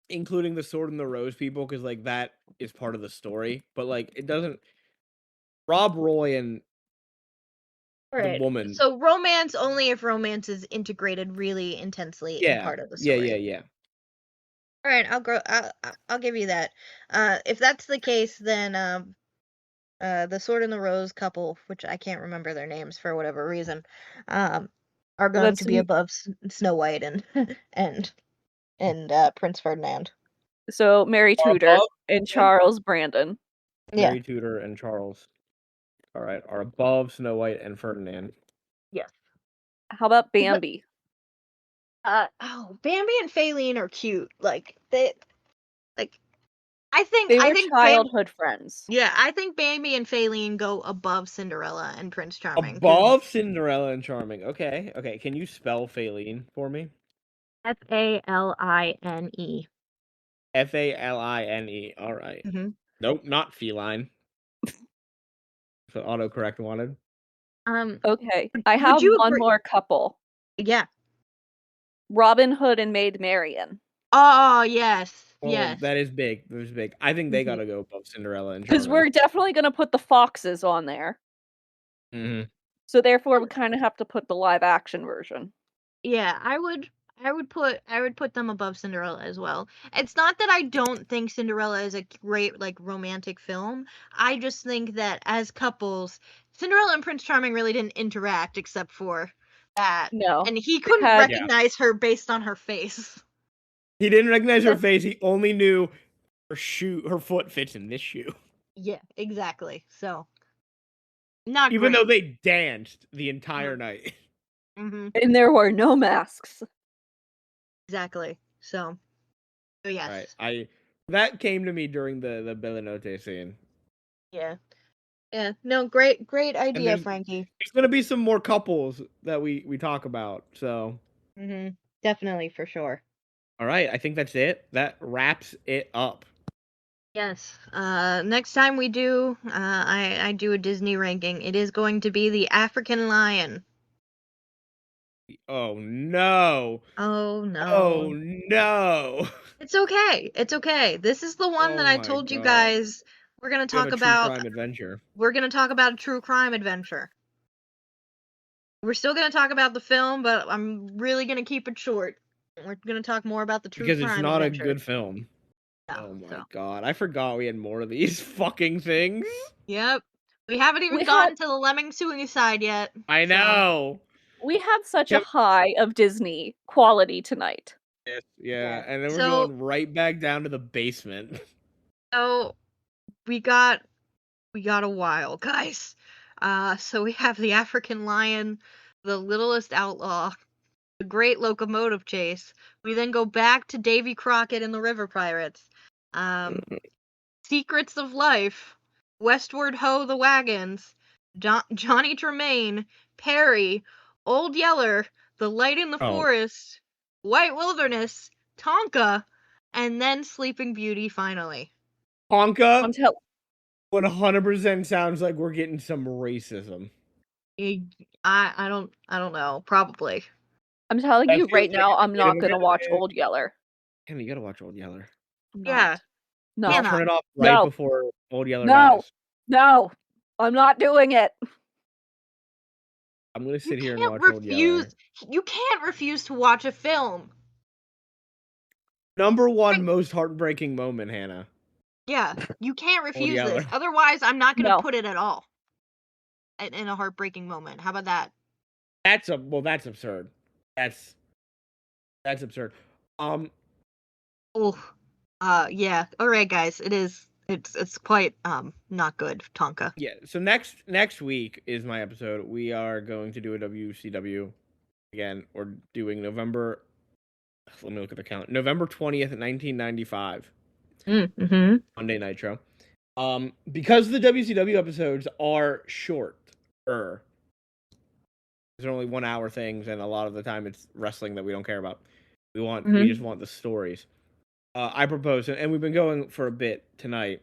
including the Sword and the Rose people because like that is part of the story, but like it doesn't. Rob Roy and the woman. So romance only if romance is integrated really intensely in part of the story. Yeah. All right, I'll give you that. If that's the case, then the Sword and the Rose couple, which I can't remember their names for whatever reason, are going to be above Snow White and Prince Ferdinand. So Mary Tudor and Charles Brandon. Yeah. Mary Tudor and Charles. All right, are above Snow White and Ferdinand. Yes. How about Bambi? Bambi and Faline are cute. I think they were childhood friends. Yeah, I think Bambi and Faline go above Cinderella and Prince Charming. Above Cinderella and Charming. Okay. Can you spell Faline for me? Faline. Faline. All right. Mm-hmm. Nope, not feline. So autocorrect wanted. Okay, I have one more couple. Yeah. Robin Hood and Maid Marian. Oh, yes. Oh, yes. That is big. That is big. I think they gotta go above Cinderella and because we're definitely gonna put the foxes on there. Mm-hmm. So therefore, we kind of have to put the live action version. Yeah, I would put them above Cinderella as well. It's not that I don't think Cinderella is a great romantic film. I just think that as couples, Cinderella and Prince Charming really didn't interact except for that. No. And he couldn't recognize her based on her face. He didn't recognize her face. He only knew her foot fits in this shoe. Yeah, exactly. So not even great. though they danced the entire night. Mm-hmm. And there were no masks. Exactly. So yes. Right. That came to me during the Bellinote scene. Yeah. Yeah. No, great And idea, Frankie. there's gonna be some more couples that we talk about. So Definitely, for sure. all right, I think that's it. That wraps it up. Yes. Next time we do, I do a Disney ranking. It is going to be the African Lion. Oh no. Oh Oh no. no. It's okay. It's okay. This is the one that Oh I my told you god. guys we're gonna We have talk a true about. crime adventure. We're gonna talk about a true crime adventure. We're still gonna talk about the film, but I'm really gonna keep it short. We're gonna talk more about the true Because it's crime not a adventure. good film. Yeah, Oh my so. god. I forgot we had more of these fucking things. Yep. We haven't even We had gotten to the lemming suicide yet. I So. know. we had such a Yep. high of Disney quality tonight. Yes, yeah, Yeah. and then we're So going right back down to the basement. so we got a while, guys. So we have the African Lion, the Littlest Outlaw, the Great Locomotive Chase. We then go back to Davy Crockett and the River Pirates. Secrets of Life, Westward Ho the Wagons, Johnny Tremaine, Perry, Old Yeller, The Light in the Oh, Forest, White Wilderness, Tonka, and then Sleeping Beauty finally. Honka I'm tell 100% sounds like we're getting some racism. I don't know, probably. I'm telling That you feels right like now, it's a I'm bit of not a gonna watch minute. Old Yeller. Hannah, you gotta watch Old Yeller. I'm Yeah. not. No. Hannah. Turn it off right No. before Old Yeller No. dies. No. I'm not doing it. I'm gonna You sit here and can't watch Old Yeller. refuse to watch a film. Number one most heartbreaking moment, Hannah. Yeah, you can't Old refuse this. Yeller. Otherwise, I'm not gonna No. put it at all. In a heartbreaking moment. How about that? That's absurd. That's absurd. Oh, yeah. All right, guys. It's quite not good, Tonka. Yeah. So next week is my episode. We are going to do a WCW again. We're doing November. Let me look at the count. November 20th, 1995. Mm-hmm. Monday Nitro. Because the WCW episodes are shorter. They're only 1 hour things, and a lot of the time it's wrestling that we don't care about. We just want the stories. I propose, and we've been going for a bit tonight.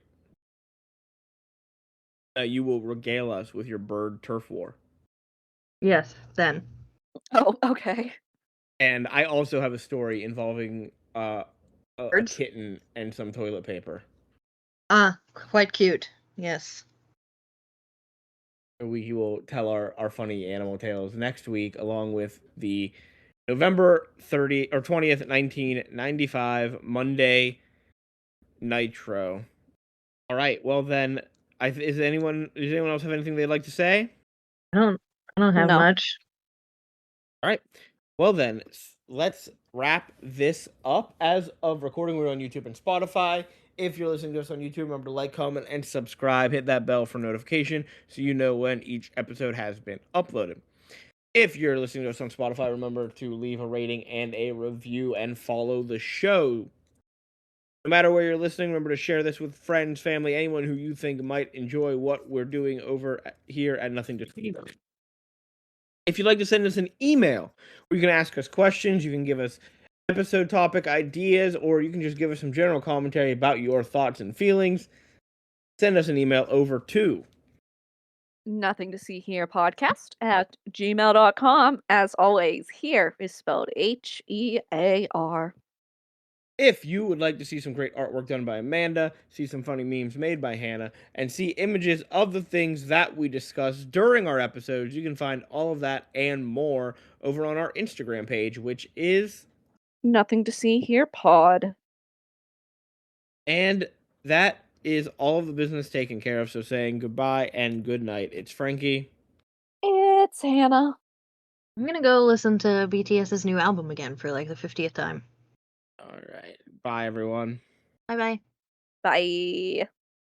You will regale us with your bird turf war. Yes. Then. Oh, okay. And I also have a story involving a Birds? kitten and some toilet paper. Quite cute. Yes. We will tell our funny animal tales next week, along with the November 30th or 20th, 1995 Monday Nitro. All right. Well then, does anyone else have anything they'd like to say? I don't have No. much. All right. Well then, let's wrap this up. As of recording, we're on YouTube and Spotify. If you're listening to us on YouTube, remember to like, comment, and subscribe. Hit that bell for notification so you know when each episode has been uploaded. If you're listening to us on Spotify, remember to leave a rating and a review and follow the show. No matter where you're listening, remember to share this with friends, family, anyone who you think might enjoy what we're doing over here at Nothing to Speak. If you'd like to send us an email where you can ask us questions, you can give us episode topic ideas, or you can just give us some general commentary about your thoughts and feelings, send us an email over to Nothing to see here podcast at gmail.com. As always, here is spelled HEAR. If you would like to see some great artwork done by Amanda, see some funny memes made by Hannah, and see images of the things that we discuss during our episodes, you can find all of that and more over on our Instagram page, which is... Nothing to see here pod. And that is all of the business taken care of, so saying goodbye and good night. It's Frankie. It's Hannah. I'm gonna go listen to BTS's new album again for like the 50th time. All right. Bye, everyone. Bye bye. Bye.